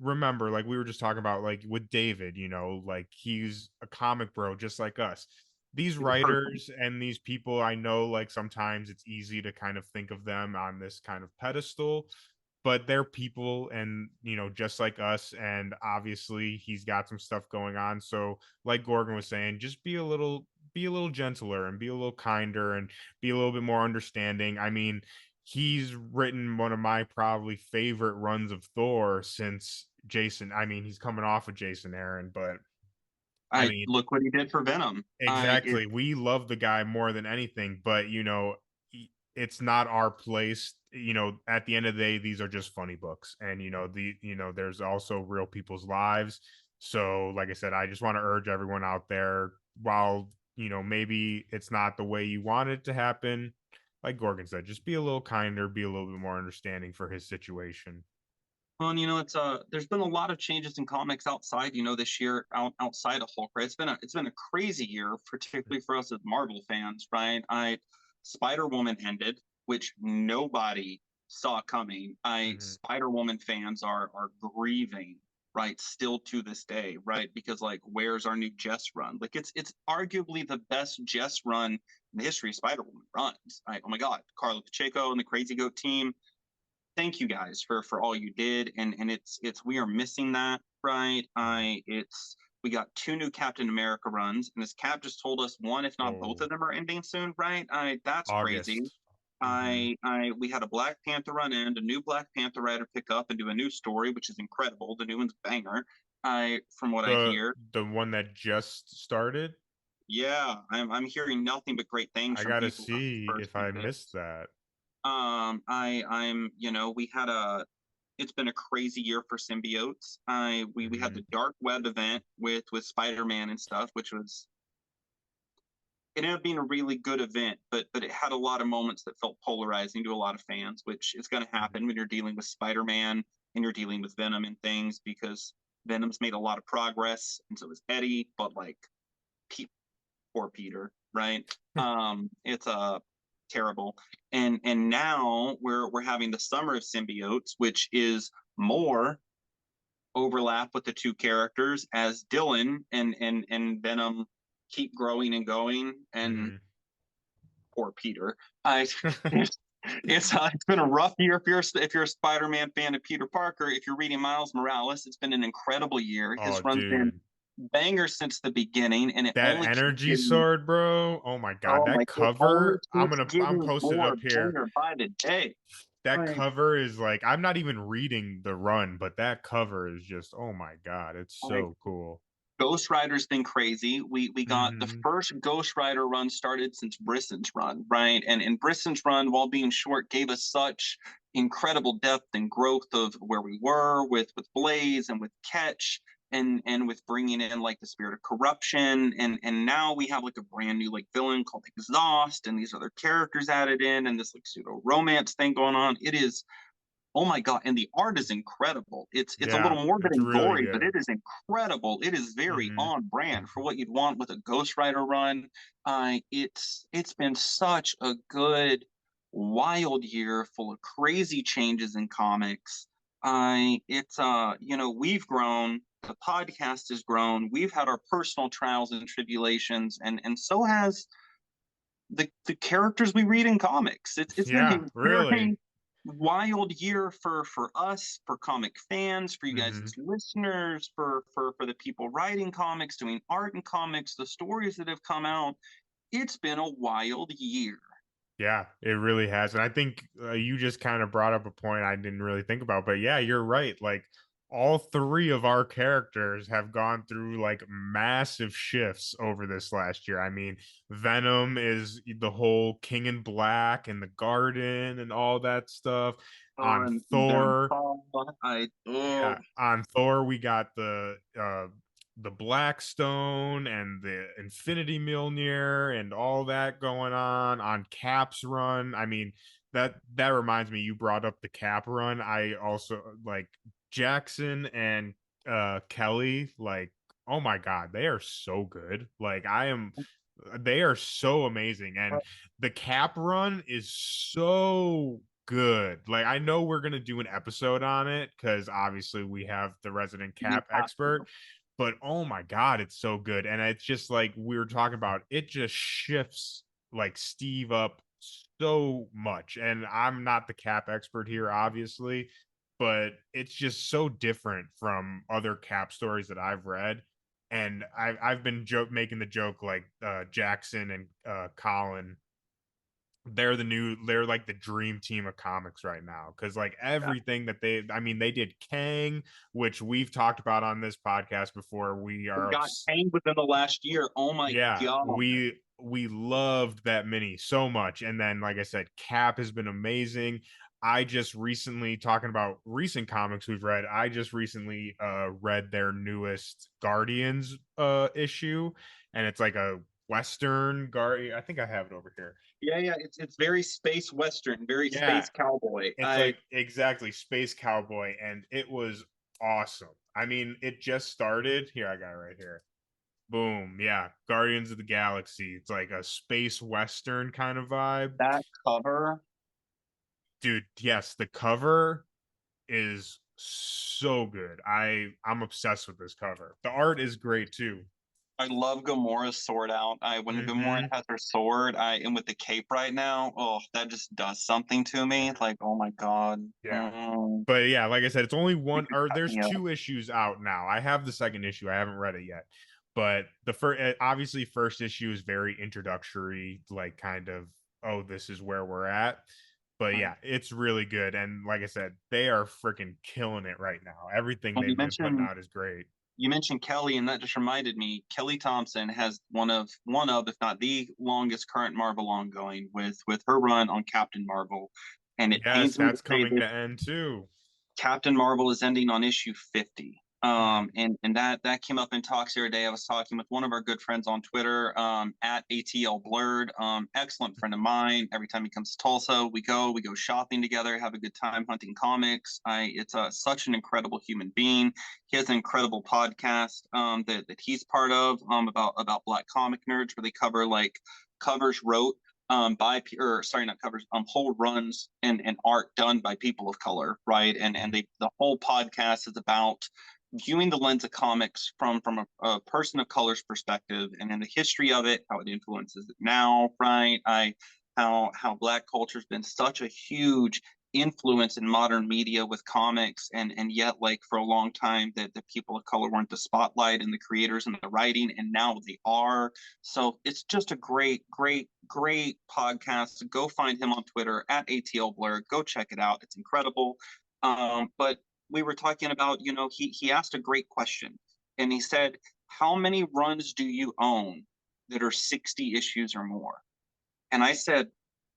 Speaker 5: Remember, like we were just talking about, like with David, like he's a comic bro just like us. These
Speaker 4: He's a person.
Speaker 5: writers and these people, I know, like sometimes it's easy to kind of think of them on this kind of pedestal, but they're people, and just like us. And obviously he's got some stuff going on. So like Gorgon was saying, just be a little gentler, and be a little kinder, and be a little bit more understanding. I mean, he's written one of my probably favorite runs of Thor since Jason. I mean, he's coming off of Jason Aaron, but I
Speaker 4: I
Speaker 5: mean,
Speaker 4: look what he did for Venom. I it
Speaker 5: exactly. We love the guy more than anything, but it's not our place. At the end of the day, these are just funny books, and there's also real people's lives. So, like I said, I just want to urge everyone out there, while maybe it's not the way you want it to happen, like Gorgon said, just be a little kinder, be a little bit more understanding for his situation.
Speaker 4: Well, and it's there's been a lot of changes in comics outside, this year outside of Hulk, right? It's been a crazy year, particularly for us as Marvel fans, right? Spider Woman ended, which nobody saw coming.
Speaker 5: Hmm.
Speaker 4: Spider Woman fans are grieving, right, still to this day, right? Because like, where's our new Jess run? Like, it's arguably the best Jess run in the history of Spider Woman runs. Right? Oh my God, Carlo Pacheco and the Crazy Goat team, thank you guys for all you did, and it's we are missing that, right? I it's We got 2 new Captain America runs, and this Cap just told us one, if not both
Speaker 5: Oh,
Speaker 4: of them, are ending soon, right? I That's crazy.
Speaker 5: August. Hmm.
Speaker 4: We had a Black Panther run end, a new Black Panther writer pick up and do a new story, which is incredible. The new one's banger. I From what I
Speaker 5: The
Speaker 4: hear,
Speaker 5: the one that just started.
Speaker 4: Yeah, I'm hearing nothing but great things
Speaker 5: I
Speaker 4: from
Speaker 5: gotta
Speaker 4: people about the
Speaker 5: see
Speaker 4: first
Speaker 5: if I
Speaker 4: season.
Speaker 5: missed that.
Speaker 4: I'm we had it's been a crazy year for symbiotes. We had
Speaker 5: Mhm.
Speaker 4: the dark web event with Spider-Man and stuff, which was it ended up being a really good event, but it had a lot of moments that felt polarizing to a lot of fans, which is going to happen when you're dealing with Spider-Man and you're dealing with Venom and things because Venom's made a lot of progress and so is Eddie, but like poor Peter, right? It's terrible. And now we're having the summer of symbiotes, which is more overlap with the two characters as Dylan and Venom keep growing and going, and
Speaker 5: Mhm.
Speaker 4: poor Peter. I it's been a rough year if you're a Spider-Man fan of Peter Parker. If you're reading Miles Morales, it's been an incredible year.
Speaker 5: Oh,
Speaker 4: His run's been
Speaker 5: dude.
Speaker 4: bangers since the beginning, and it
Speaker 5: That
Speaker 4: only keeps
Speaker 5: energy
Speaker 4: getting
Speaker 5: sword, bro. Oh my god,
Speaker 4: oh my,
Speaker 5: that
Speaker 4: it only
Speaker 5: cover.
Speaker 4: keeps
Speaker 5: I'm
Speaker 4: getting
Speaker 5: posted
Speaker 4: more
Speaker 5: up here.
Speaker 4: banger by the day.
Speaker 5: That
Speaker 4: Like,
Speaker 5: cover is like I'm not even reading the run, but that cover is just oh my god, it's
Speaker 4: like
Speaker 5: so cool.
Speaker 4: Ghost Rider's been crazy. We got the
Speaker 5: Mhm.
Speaker 4: first Ghost Rider run started since Brisson's run, right? And Brisson's run, while being short, gave us such incredible depth and growth of where we were with Blaze and with Catch and with bringing in like the spirit of corruption and now we have like a brand new like villain called Exhaust and these other characters added in and this like pseudo romance thing going on. It is oh my god, and the art is incredible. It's a
Speaker 5: Yeah,
Speaker 4: little morbid
Speaker 5: it's
Speaker 4: and
Speaker 5: really
Speaker 4: gory, but
Speaker 5: good.
Speaker 4: it is incredible. It is very
Speaker 5: Mhm.
Speaker 4: on brand for what you'd want with a Ghost Rider run. It's been such a good wild year full of crazy changes in comics. I it's we've grown, the podcast has grown, we've had our personal trials and tribulations, and so has the characters we read in comics. It's been a
Speaker 5: Yeah, really.
Speaker 4: very wild year for us, for comic fans, for you guys as
Speaker 5: Mhm.
Speaker 4: listeners, for the people writing comics, doing art in comics, the stories that have come out. It's been a wild year.
Speaker 5: Yeah, it really has. And I think you just kind of brought up a point I didn't really think about. But yeah, you're right. Like all three of our characters have gone through like massive shifts over this last year. I mean, Venom is the whole King in Black and the Garden and all that stuff. On
Speaker 4: On Venom
Speaker 5: Thor,
Speaker 4: Fall,
Speaker 5: yeah, on Thor we got the Blackstone and the Infinity Mjolnir and all that going on Cap's run. I mean, that reminds me you brought up the Cap run. I also like Jackson and Kelly like oh my god, they are so good. Like I am they are so amazing and the Cap run is so good. Like I know we're gonna do an episode on it because obviously we have the resident
Speaker 4: we
Speaker 5: Cap
Speaker 4: have
Speaker 5: expert,
Speaker 4: to.
Speaker 5: but oh my god, it's so good. And it's just like we were talking about, it just shifts like Steve up so much. And I'm not the Cap expert here, obviously, but it's just so different from other Cap stories that I've read. And I've been making the joke like Jackson and Colin, they're like the dream team of comics right now because like everything that I mean they did Kang, which we've talked about on this podcast before. We
Speaker 4: We
Speaker 5: are
Speaker 4: got Kang within the last year. Oh my
Speaker 5: yeah,
Speaker 4: god.
Speaker 5: we loved that mini so much. And then like I said, Cap has been amazing. I just recently, talking about recent comics we've read, I just recently read their newest Guardians issue, and it's like a Western Guardian. I think I have it over here.
Speaker 4: Yeah, it's very space western, very
Speaker 5: Yeah,
Speaker 4: space cowboy.
Speaker 5: it's like exactly Space Cowboy, and it was awesome. I mean, it just started. Here, I got it right here. Boom. Yeah. Guardians of the Galaxy. It's like a space western kind of vibe.
Speaker 4: That cover,
Speaker 5: Dude, yes, the cover is so good. I'm obsessed with this cover. The art is great too.
Speaker 4: I love Gamora's sword out. I when Gamora
Speaker 5: Mhm.
Speaker 4: has her sword, I and with the cape right now, oh, that just does something to me. Like, oh my god,
Speaker 5: Yeah. But yeah, like I said, it's only
Speaker 4: you
Speaker 5: one
Speaker 4: could
Speaker 5: or
Speaker 4: cut
Speaker 5: there's
Speaker 4: me up.
Speaker 5: two issues out now. I have the second issue. I haven't read it yet. But the first obviously first issue is very introductory, like kind of oh, this is where we're at. But yeah, it's really good. And like I said, they are freaking killing it right now. Everything
Speaker 4: When you
Speaker 5: they've been putting
Speaker 4: mentioned
Speaker 5: out is great.
Speaker 4: you mentioned Kelly, and that just reminded me. Kelly Thompson has one of, if not the longest current Marvel ongoing with her run on Captain Marvel, and it
Speaker 5: Yes,
Speaker 4: pains me to
Speaker 5: that's
Speaker 4: say
Speaker 5: coming
Speaker 4: this.
Speaker 5: to end too.
Speaker 4: Captain Marvel is ending on issue 50.
Speaker 5: Mhm.
Speaker 4: And that came up in talks the other day. I was talking with one of our good friends on Twitter, at ATL Blurred, excellent friend of mine. Every time he comes to Tulsa, we go shopping together, have a good time hunting comics. It's such an incredible human being. He has an incredible podcast that he's part of about Black comic nerds, where they cover like covers wrote by or sorry, not covers, whole runs and art done by people of color, right? And the whole podcast is about viewing the lens of comics from a person of color's perspective, and in the history of it, how it influences it now, right? How Black culture's been such a huge influence in modern media with comics, and yet, like, for a long time that the people of color weren't the spotlight and the creators and the writing, and now they are. So it's just a great podcast. Go find him on Twitter at ATL Blur. Go check it out. It's incredible. But we were talking about, he asked a great question, and he said, how many runs do you own that are 60 issues or more? And I said,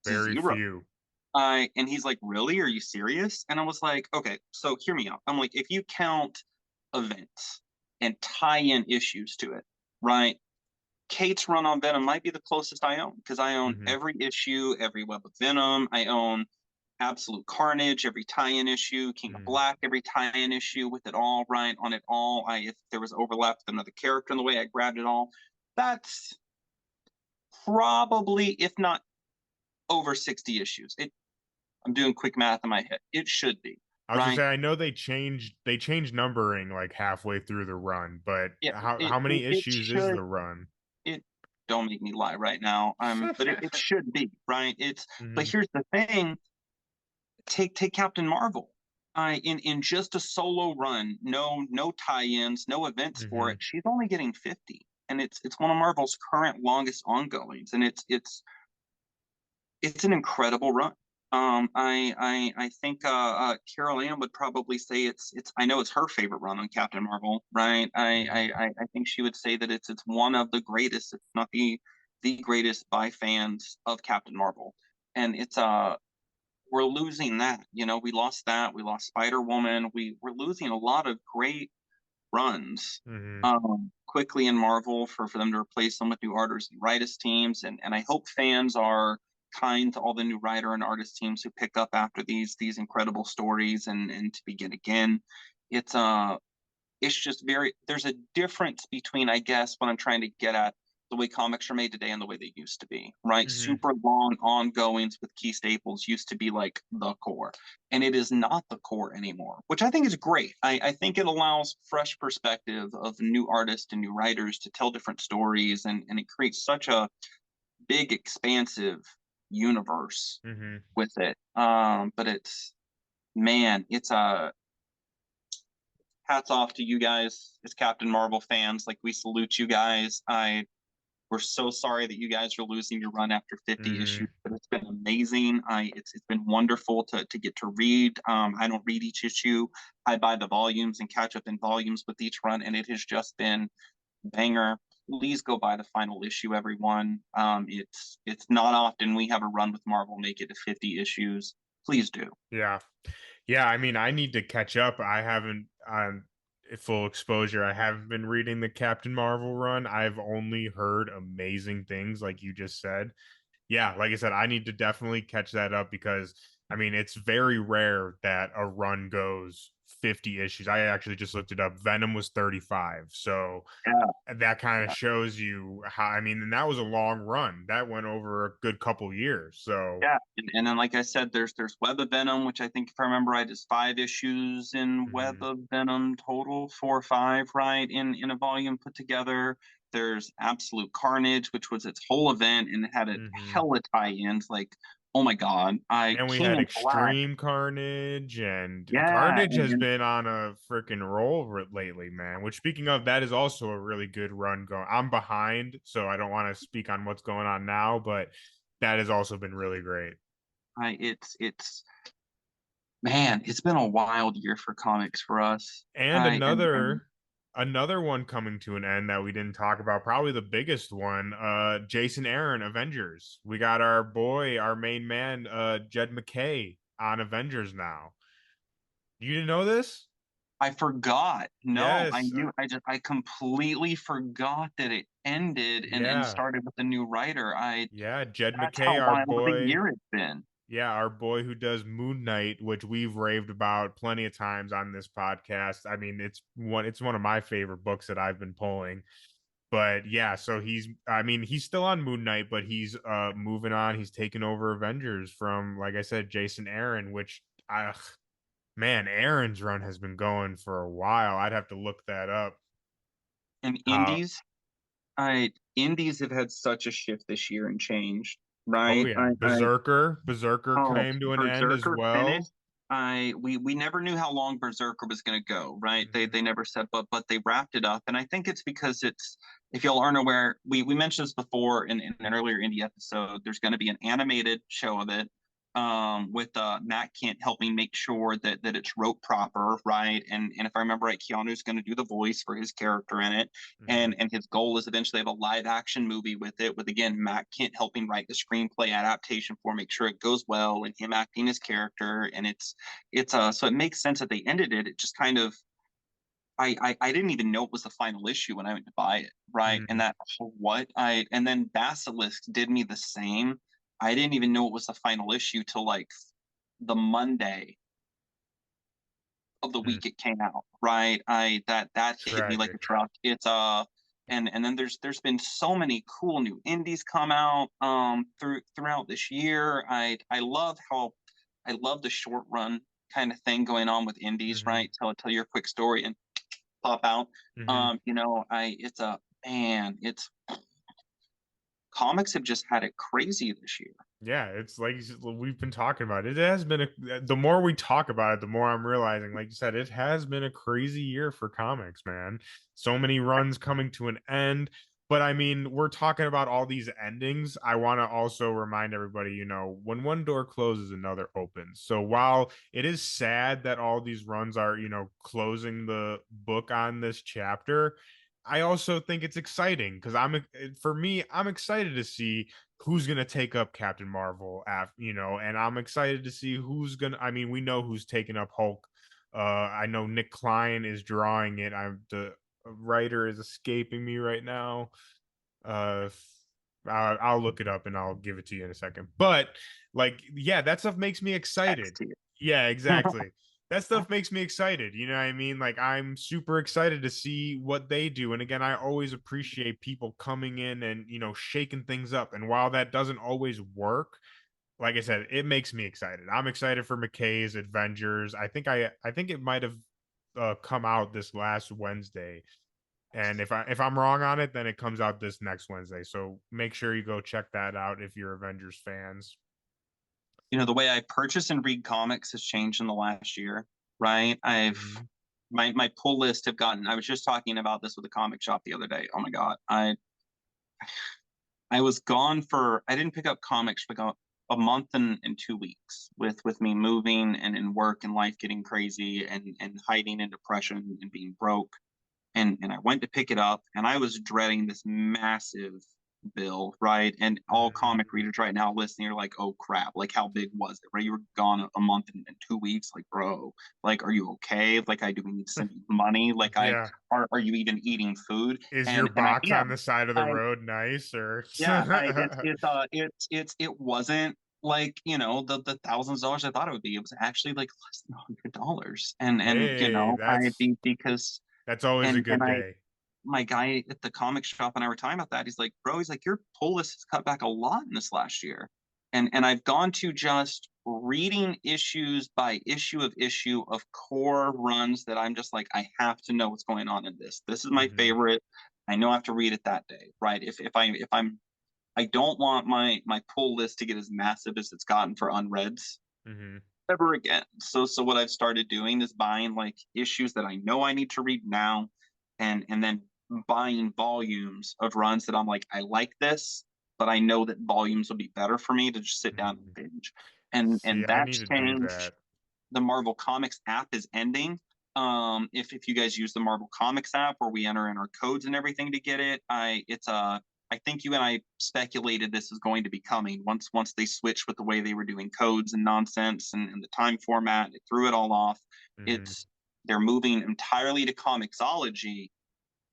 Speaker 5: Very
Speaker 4: zero.
Speaker 5: few.
Speaker 4: And he's like, really? Are you serious? And I was like, okay, so hear me out. I'm like, if you count events and tie-in issues to it, right? Kate's run on Venom might be the closest I own, because I own
Speaker 5: Mhm.
Speaker 4: every issue, every Web of Venom. I own Absolute Carnage, every tie-in issue, King of
Speaker 5: Mhm.
Speaker 4: Black, every tie-in issue with it all, right? On it all. If there was overlap with another character in the way, I grabbed it all. That's probably, if not over 60 issues. I'm doing quick math in my head. It should be,
Speaker 5: I was gonna
Speaker 4: right?
Speaker 5: say I know they changed numbering like halfway through the run, but
Speaker 4: Yeah,
Speaker 5: how many
Speaker 4: it
Speaker 5: issues is
Speaker 4: should.
Speaker 5: the run?
Speaker 4: It Don't make me lie right now. But it should be, right? But
Speaker 5: Mhm.
Speaker 4: here's the thing. Take Captain Marvel. In just a solo run, no tie-ins, no events for it.
Speaker 5: Mhm.
Speaker 4: She's only getting 50, and it's one of Marvel's current longest ongoings, and it's an incredible run. I think Carol Ann would probably say it's I know it's her favorite run on Captain Marvel, right?
Speaker 5: Mhm.
Speaker 4: I think she would say that it's one of the greatest, if not the greatest, by fans of Captain Marvel. And it's we're losing that. We lost that. We lost Spider Woman. We're losing a lot of great runs
Speaker 5: Mhm.
Speaker 4: quickly in Marvel for them to replace them with new artists and writers teams. And I hope fans are kind to all the new writer and artist teams who pick up after these incredible stories and to begin again. It's it's just there's a difference between, I guess, what I'm trying to get at, the way comics are made today and the way they used to be, right?
Speaker 5: Mhm.
Speaker 4: Super long ongoings with key staples used to be like the core, and it is not the core anymore, which I think is great. I think it allows fresh perspective of new artists and new writers to tell different stories, and it creates such a big, expansive universe
Speaker 5: Mhm.
Speaker 4: with it. But it's, man, it's a hats off to you guys as Captain Marvel fans. Like, we salute you guys. We're so sorry that you guys are losing your run after 50 issues,
Speaker 5: Mhm.
Speaker 4: but it's been amazing. It's been wonderful to get to read. I don't read each issue. I buy the volumes and catch up in volumes with each run, and it has just been banger. Please go buy the final issue, everyone. It's not often we have a run with Marvel make it to 50 issues. Please do.
Speaker 5: Yeah. Yeah, I mean, I need to catch up. I haven't full exposure. I haven't been reading the Captain Marvel run. I've only heard amazing things like you just said. Yeah, like I said, I need to definitely catch that up because I mean, it's very rare that a run goes 50 issues. I actually just looked it up. Venom was 35. So
Speaker 4: Yeah.
Speaker 5: that kind of shows you how, I mean, and that was a long run. That went over a good couple years. So,
Speaker 4: Yeah, and then, like I said, there's Web of Venom, which I think, if I remember right, is 5 issues in Web
Speaker 5: mhm,
Speaker 4: of Venom total, 4 or 5, right, in a volume put together. There's Absolute Carnage, which was its whole event, and it had a
Speaker 5: mhm.
Speaker 4: hella tie-ins. Like, oh my God, I
Speaker 5: And we
Speaker 4: King
Speaker 5: had
Speaker 4: of Black.
Speaker 5: Extreme Carnage, and
Speaker 4: Yeah,
Speaker 5: Carnage has been on a freaking roll lately, man. Which, speaking of, that is also a really good run going. I'm behind, so I don't want to speak on what's going on now, but that has also been really great.
Speaker 4: it's man, it's been a wild year for comics for us.
Speaker 5: And
Speaker 4: I and
Speaker 5: another Another one coming to an end that we didn't talk about, probably the biggest one, Jason Aaron, Avengers. We got our boy, our main man, Jed McKay on Avengers now. You didn't know this?
Speaker 4: I forgot. No, I
Speaker 5: Yes.
Speaker 4: knew. I completely forgot that it ended and
Speaker 5: Yeah.
Speaker 4: started with a new writer.
Speaker 5: Yeah, Jed
Speaker 4: That's
Speaker 5: McKay,
Speaker 4: how
Speaker 5: our
Speaker 4: wild of a
Speaker 5: boy.
Speaker 4: year it's been.
Speaker 5: Yeah, our boy who does Moon Knight, which we've raved about plenty of times on this podcast. I mean, it's one of my favorite books that I've been pulling. But yeah, so he's still on Moon Knight, but he's moving on. He's taking over Avengers from, like I said, Jason Aaron, which man, Aaron's run has been going for a while. I'd have to look that up.
Speaker 4: And
Speaker 5: How
Speaker 4: indies have had such a shift this year and changed,
Speaker 5: Oh
Speaker 4: right?
Speaker 5: yeah, Berserker
Speaker 4: Oh,
Speaker 5: came to an end as
Speaker 4: Berserker
Speaker 5: well.
Speaker 4: finished. We never knew how long Berserker was going to go, right? They
Speaker 5: Mhm.
Speaker 4: they never said, but they wrapped it up, and I think it's because it's, if y'all aren't aware, we mentioned this before in an earlier indie episode. There's going to be an animated show of it, with Matt Kent helping make sure that it's wrote proper, right? And if I remember right, Keanu's going to do the voice for his character in it,
Speaker 5: Mhm.
Speaker 4: and his goal is eventually have a live action movie with it, with again Matt Kent helping write the screenplay adaptation for, make sure it goes well, and him acting his character, and it's so it makes sense that they ended it. It just kind of, I didn't even know it was the final issue when I went to buy it, right? And
Speaker 5: Mhm.
Speaker 4: that, what I and then Basilisk did me the same. I didn't even know it was the final issue till like the Monday of the
Speaker 5: Mhm.
Speaker 4: week it came out, right? That hit me like a
Speaker 5: Tragic.
Speaker 4: truck. It's and then there's been so many cool new indies come out throughout this year. I love how, I love the short run kind of thing going on with indies,
Speaker 5: Mhm.
Speaker 4: right? Tell your quick story and pop out.
Speaker 5: Mhm.
Speaker 4: I it's a man, it's comics have just had it crazy this year.
Speaker 5: Yeah, it's like we've been talking about. It has been the more we talk about it, the more I'm realizing, like you said, it has been a crazy year for comics, man. So many runs coming to an end. But I mean, we're talking about all these endings. I want to also remind everybody, when one door closes, another opens. So while it is sad that all these runs are, closing the book on this chapter, I also think it's exciting because for me, I'm excited to see who's going to take up Captain Marvel and I'm excited to see who's going to, I mean, we know who's taking up Hulk. I know Nick Klein is drawing it. The writer is escaping me right now. Uh, I'll look it up and I'll give it to you in a second. But like, yeah, that stuff makes me
Speaker 4: X
Speaker 5: excited.
Speaker 4: tier.
Speaker 5: Yeah, exactly. That stuff makes me excited. You know what I mean? Like, I'm super excited to see what they do. And again, I always appreciate people coming in and, shaking things up. And while that doesn't always work, like I said, it makes me excited. I'm excited for McKay's Avengers. I think it might have come out this last Wednesday. And if I'm wrong on it, then it comes out this next Wednesday. So make sure you go check that out if you're Avengers fans.
Speaker 4: The way I purchase and read comics has changed in the last year, right?
Speaker 5: Hmm.
Speaker 4: My pull list have gotten, I was just talking about this with a comic shop the other day. Oh my God. I was gone for, I didn't pick up comics for like a month and 2 weeks with me moving and work and life getting crazy and hiding in depression and being broke. And I went to pick it up and I was dreading this massive bill, right? And all comic
Speaker 5: Hmm.
Speaker 4: readers right now listening are like, oh crap, like how big was it, right? You were gone a month and 2 weeks, like, bro, like, are you okay? Like, do we need to send you money? Like,
Speaker 5: Yeah.
Speaker 4: are you even eating food?
Speaker 5: Is your
Speaker 4: And I
Speaker 5: box on
Speaker 4: am.
Speaker 5: the side of the
Speaker 4: I
Speaker 5: road nice or
Speaker 4: Yeah, it wasn't like, the thousands of dollars I thought it would be. It was actually like less than $100. And
Speaker 5: Hey,
Speaker 4: I
Speaker 5: that's
Speaker 4: be because
Speaker 5: that's always a
Speaker 4: and
Speaker 5: good
Speaker 4: I
Speaker 5: day.
Speaker 4: my guy at the comic shop and I were talking about that. He's like, bro, he's like, your pull list has cut back a lot in this last year. And I've gone to just reading issues by issue of core runs that I'm just like, I have to know what's going on in this. This is my
Speaker 5: Hmm.
Speaker 4: favorite. I know I have to read it that day, right? I don't want my pull list to get as massive as it's gotten for unreads
Speaker 5: Hmm.
Speaker 4: ever again. So what I've started doing is buying like issues that I know I need to read now, and then buying volumes of runs that I'm like, I like this, but I know that volumes will be better for me to just sit down and binge.
Speaker 5: See,
Speaker 4: And
Speaker 5: I need
Speaker 4: that's
Speaker 5: to do
Speaker 4: changed.
Speaker 5: that.
Speaker 4: The Marvel Comics app is ending. If you guys use the Marvel Comics app where we enter in our codes and everything to get it, I think you and I speculated this is going to be coming once they switched with the way they were doing codes and nonsense and the time format. It threw it all off.
Speaker 5: Mhm.
Speaker 4: They're moving entirely to Comixology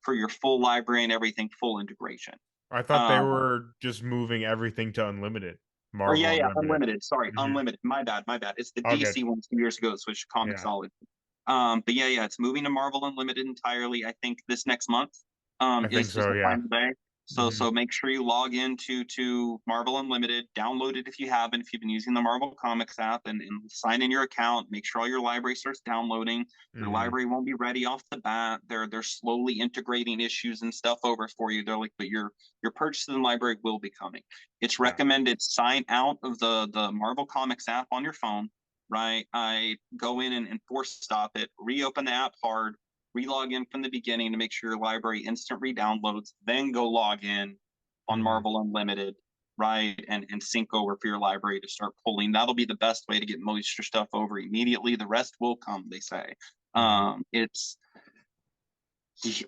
Speaker 4: for your full library and everything, full integration.
Speaker 5: I thought they
Speaker 4: Um,
Speaker 5: were just moving everything to Unlimited,
Speaker 4: or
Speaker 5: Marvel
Speaker 4: yeah,
Speaker 5: Unlimited.
Speaker 4: Unlimited. Sorry,
Speaker 5: Mhm.
Speaker 4: Unlimited. My bad, my bad. It's the
Speaker 5: All good.
Speaker 4: DC one 2 years ago that switched to
Speaker 5: Yeah.
Speaker 4: Comixology. But yeah, it's moving to Marvel Unlimited entirely. I think this next month
Speaker 5: I think
Speaker 4: is
Speaker 5: so,
Speaker 4: the
Speaker 5: yeah.
Speaker 4: final day. So
Speaker 5: Mhm.
Speaker 4: make sure you log into to Marvel Unlimited, download it if you haven't, if you've been using the Marvel Comics app, and sign in your account. Make sure all your library starts downloading. Your
Speaker 5: Mhm.
Speaker 4: library won't be ready off the bat. They're slowly integrating issues and stuff over for you. They're like, but your purchase in the library will be coming. It's
Speaker 5: Yeah.
Speaker 4: recommended sign out of the Marvel Comics app on your phone, right? I go in and force stop it, reopen the app hard, relog in from the beginning to make sure your library instant re-downloads, then go log in on
Speaker 5: Mhm.
Speaker 4: Marvel Unlimited, right? And sync over for your library to start pulling. That'll be the best way to get most of your stuff over immediately. The rest will come, they say.
Speaker 5: Mhm.
Speaker 4: It's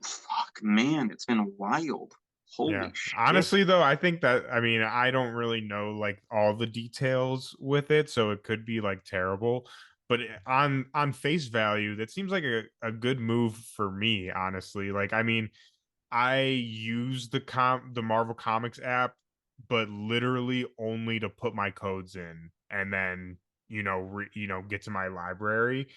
Speaker 4: fuck, man, it's been wild.
Speaker 5: Yeah.
Speaker 4: Holy shit.
Speaker 5: Honestly, though, I think that I mean, I don't really know like all the details with it, so it could be like terrible. But on face value, that seems like a good move for me, honestly. Like, I mean, I use the Marvel Comics app, but literally only to put my codes in and then, get to my library.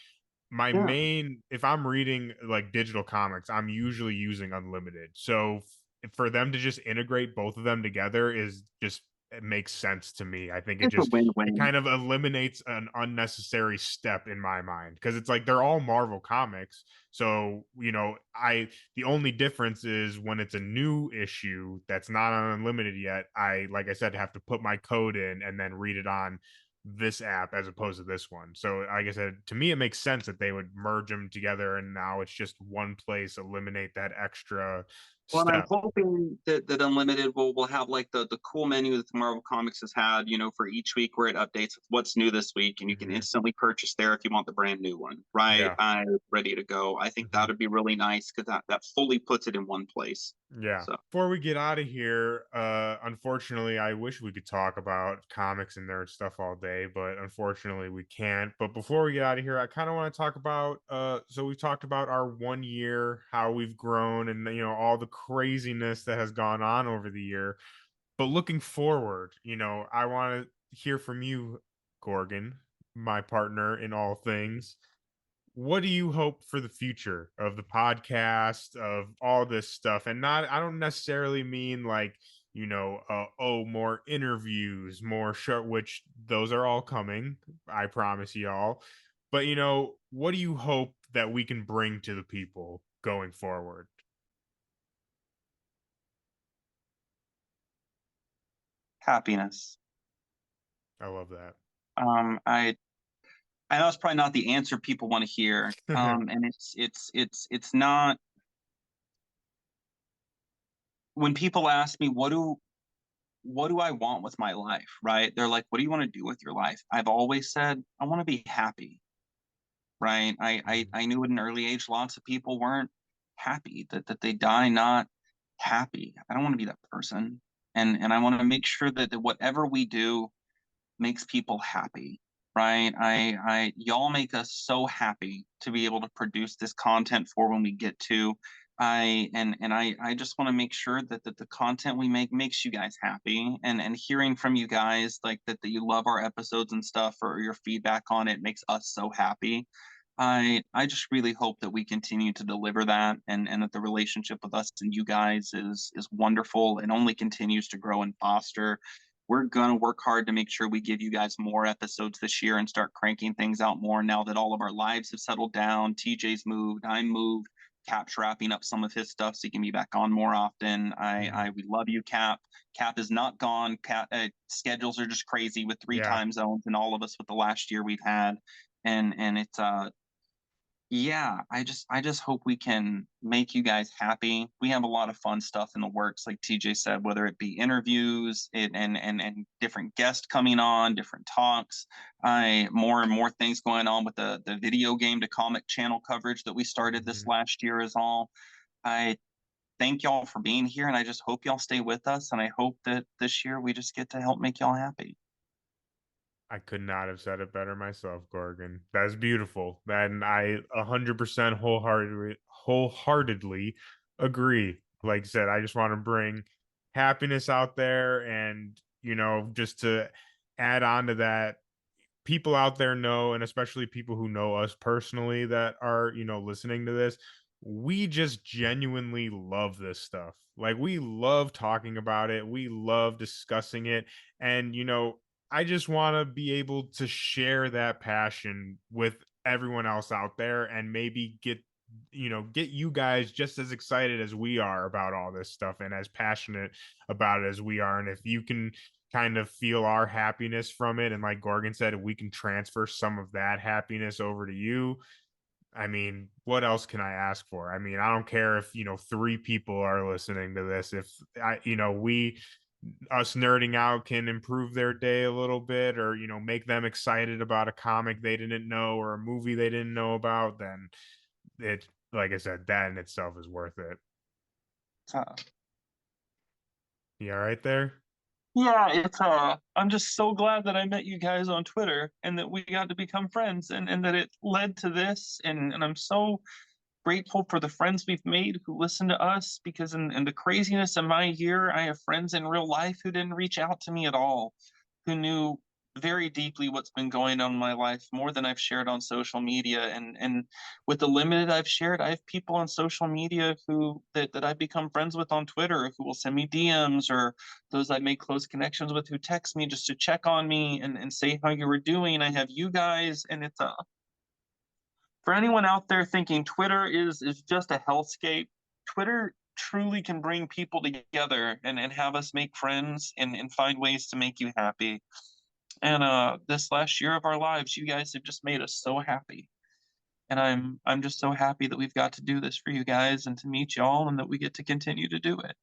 Speaker 5: My
Speaker 4: Yeah.
Speaker 5: main if I'm reading like digital comics, I'm usually using unlimited. So for them to just integrate both of them together is just it makes sense to me. I think
Speaker 4: It's a
Speaker 5: it
Speaker 4: win-win.
Speaker 5: kind of eliminates an unnecessary step in my mind because it's like they're all Marvel comics. So, I the only difference is when it's a new issue that's not on unlimited yet, I like I said have to put my code in and then read it on this app as opposed to this one. So, like I said, to me, it makes sense that they would merge them together and now it's just one place, eliminate that extra
Speaker 4: Well, and I'm
Speaker 5: step.
Speaker 4: hoping that Unlimited will have like the cool menu that the Marvel Comics has had, for each week where it updates with what's new this week, and you can
Speaker 5: Mhm.
Speaker 4: instantly purchase there if you want the brand new one, right?
Speaker 5: Yeah.
Speaker 4: I'm ready to go. I think that
Speaker 5: Mhm.
Speaker 4: would be really nice because that fully puts it in one place.
Speaker 5: Yeah.
Speaker 4: So
Speaker 5: Before we get out of here, unfortunately, I wish we could talk about comics and nerd stuff all day, but unfortunately we can't. But before we get out of here, I kind of want to talk about so we've talked about our 1 year, how we've grown and all the craziness that has gone on over the year. But looking forward, I want to hear from you, Gorgon, my partner in all things. What do you hope for the future of the podcast, of all this stuff? And not, I don't necessarily mean like, more interviews, more show, which those are all coming. I promise y'all. But, what do you hope that we can bring to the people going forward?
Speaker 4: happiness.
Speaker 5: I love that.
Speaker 4: I know it's probably not the answer people want to hear, and it's not. When people ask me what do I want with my life, right? They're like, what do you want to do with your life? I've always said I want to be happy, right?
Speaker 5: Mhm.
Speaker 4: I knew at an early age lots of people weren't happy, that they die not happy. I don't want to be that person. And I want to make sure that whatever we do makes people happy, right? I y'all make us so happy to be able to produce this content for when we get to. I just want to make sure that the content we make makes you guys happy, and hearing from you guys like that you love our episodes and stuff, or your feedback on it makes us so happy. I just really hope that we continue to deliver that, and that the relationship with us and you guys is wonderful and only continues to grow and foster. We're gonna work hard to make sure we give you guys more episodes this year and start cranking things out more now that all of our lives have settled down. TJ's moved, I'm moved, Cap's wrapping up some of his stuff so he can be back on more often.
Speaker 5: Mhm.
Speaker 4: We love you, Cap. Cap is not gone. Cap schedules are just crazy with three
Speaker 5: Yeah.
Speaker 4: time zones and all of us with the last year we've had, and it's Yeah, I just hope we can make you guys happy. We have a lot of fun stuff in the works, like TJ said, whether it be interviews and different guests coming on, different talks. I more and more things going on with the video game to comic channel coverage that we started this
Speaker 5: Mhm.
Speaker 4: last year is all. I thank y'all for being here, and I just hope y'all stay with us. And I hope that this year we just get to help make y'all happy.
Speaker 5: I could not have said it better myself, Gorgon. That's beautiful. And I 100% wholeheartedly agree. Like I said, I just want to bring happiness out there and, just to add on to that, people out there know, and especially people who know us personally that are, listening to this, we just genuinely love this stuff. Like we love talking about it. We love discussing it. And, I just want to be able to share that passion with everyone else out there and maybe get you guys just as excited as we are about all this stuff and as passionate about it as we are. And if you can kind of feel our happiness from it, and like Gorgon said, if we can transfer some of that happiness over to you, I mean, what else can I ask for? I mean, I don't care if, three people are listening to this. If we us nerding out can improve their day a little bit, or, make them excited about a comic they didn't know or a movie they didn't know about, then it, like I said, that in itself is worth it.
Speaker 4: Uh,
Speaker 5: You all right there?
Speaker 4: yeah, it's I'm just so glad that I met you guys on Twitter and that we got to become friends and that it led to this and I'm so grateful for the friends we've made who listen to us because in the craziness of my year, I have friends in real life who didn't reach out to me at all, who knew very deeply what's been going on in my life more than I've shared on social media. And with the limited I've shared, I have people on social media who that I've become friends with on Twitter who will send me DMs or those I make close connections with who text me just to check on me and say how you were doing. I have you guys, and it's a for anyone out there thinking Twitter is just a hellscape, Twitter truly can bring people together and have us make friends and find ways to make you happy. And this last year of our lives, you guys have just made us so happy. And I'm just so happy that we've got to do this for you guys and to meet y'all and that we get to continue to do it.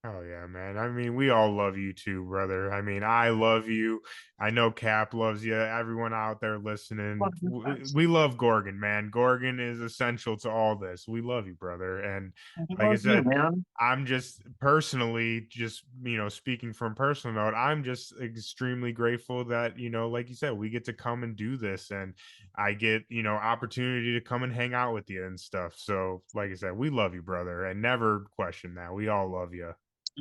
Speaker 5: Oh yeah, man. I mean, we all love you too, brother. I mean, I love you. I know Cap loves you. Everyone out there listening,
Speaker 4: Love you guys.
Speaker 5: we love Gorgon, man. Gorgon is essential to all this. We love you, brother. And
Speaker 4: We
Speaker 5: like I
Speaker 4: love you,
Speaker 5: said,
Speaker 4: man.
Speaker 5: I'm just personally, just speaking from personal note, I'm just extremely grateful that like you said, we get to come and do this, and I get opportunity to come and hang out with you and stuff. So, like I said, we love you, brother, and never question that. We all love you.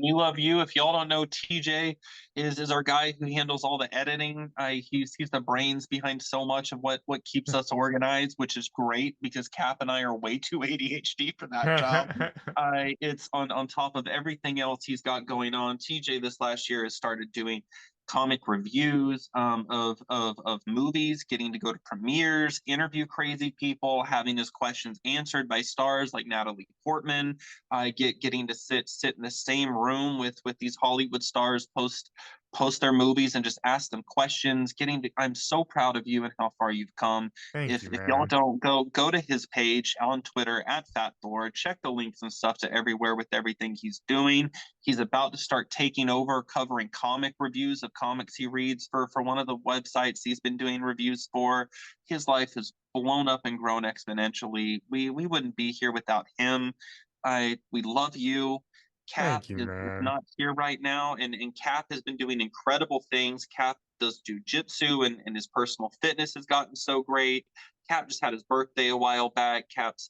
Speaker 4: We love you. If y'all don't know, TJ is our guy who handles all the editing. He's the brains behind so much of what keeps us organized, which is great because Cap and I are way too ADHD for that job. I It's on top of everything else he's got going on. TJ this last year has started doing comic reviews of movies, getting to go to premieres, interview crazy people, having his questions answered by stars like Natalie Portman. Getting to sit in the same room with these Hollywood stars post their movies and just ask them questions. I'm so proud of you and how far you've come.
Speaker 5: Thank you,
Speaker 4: If y'all
Speaker 5: man.
Speaker 4: don't go to his page on Twitter at Fat Thor, check the links and stuff to everywhere with everything he's doing. He's about to start taking over covering comic reviews of comics he reads for one of the websites he's been doing reviews for. His life has blown up and grown exponentially. We wouldn't be here without him. We love you. Cap
Speaker 5: Thank you,
Speaker 4: is
Speaker 5: man.
Speaker 4: not here right now, and Cap has been doing incredible things. Cap does jujitsu, and his personal fitness has gotten so great. Cap just had his birthday a while back. Cap's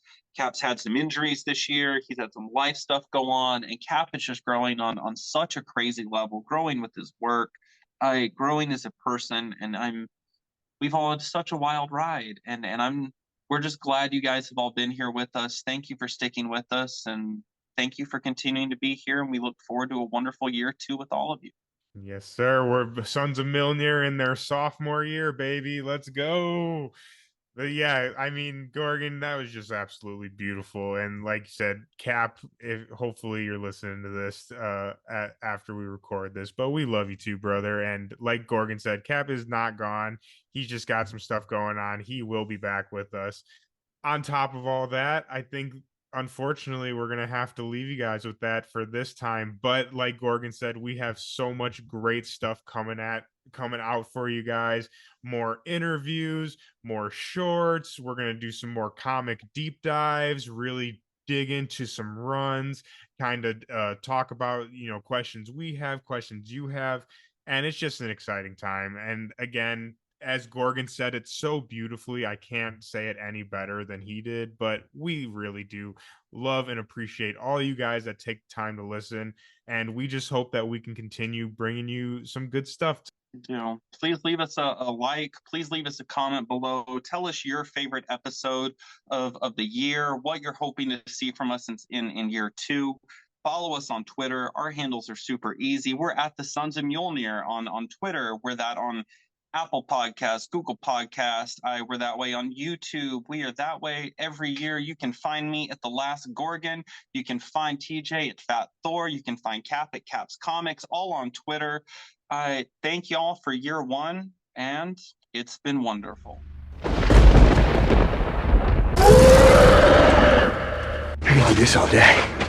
Speaker 4: had some injuries this year. He's had some life stuff go on, and Cap is just growing on such a crazy level, growing with his work, growing as a person, and we've all had such a wild ride, and we're just glad you guys have all been here with us. Thank you for sticking with us, and thank you for continuing to be here. And we look forward to a wonderful year too with all of you.
Speaker 5: Yes, sir. We're Sons of Mjolnir in their sophomore year, baby. Let's go. But yeah, I mean, Gorgon, that was just absolutely beautiful. And like you said, Cap, if hopefully you're listening to this after we record this, but we love you too, brother. And like Gorgon said, Cap is not gone. He's just got some stuff going on. He will be back with us. on top of all that, I think unfortunately we're gonna have to leave you guys with that for this time. But like Gorgon said, we have so much great stuff coming out for you guys. More interviews, more shorts. We're gonna do some more comic deep dives, really dig into some runs, kind of talk about questions we have, questions you have, and it's just an exciting time. And again, as Gorgon said it so beautifully, I can't say it any better than he did, but we really do love and appreciate all you guys that take time to listen. And we just hope that we can continue bringing you some good stuff.
Speaker 4: Please leave us a like. Please leave us a comment below. Tell us your favorite episode of the year, what you're hoping to see from us in year 2. Follow us on Twitter. Our handles are super easy. We're at the Sons of Mjolnir on Twitter. We're that on Apple Podcasts, Google Podcasts. We're that way on YouTube. We are that way every year. You can find me at The Last Gorgon. You can find TJ at Fat Thor. You can find Cap at Caps Comics, all on Twitter. I thank y'all for year 1, and it's been wonderful.
Speaker 3: I can do this all day.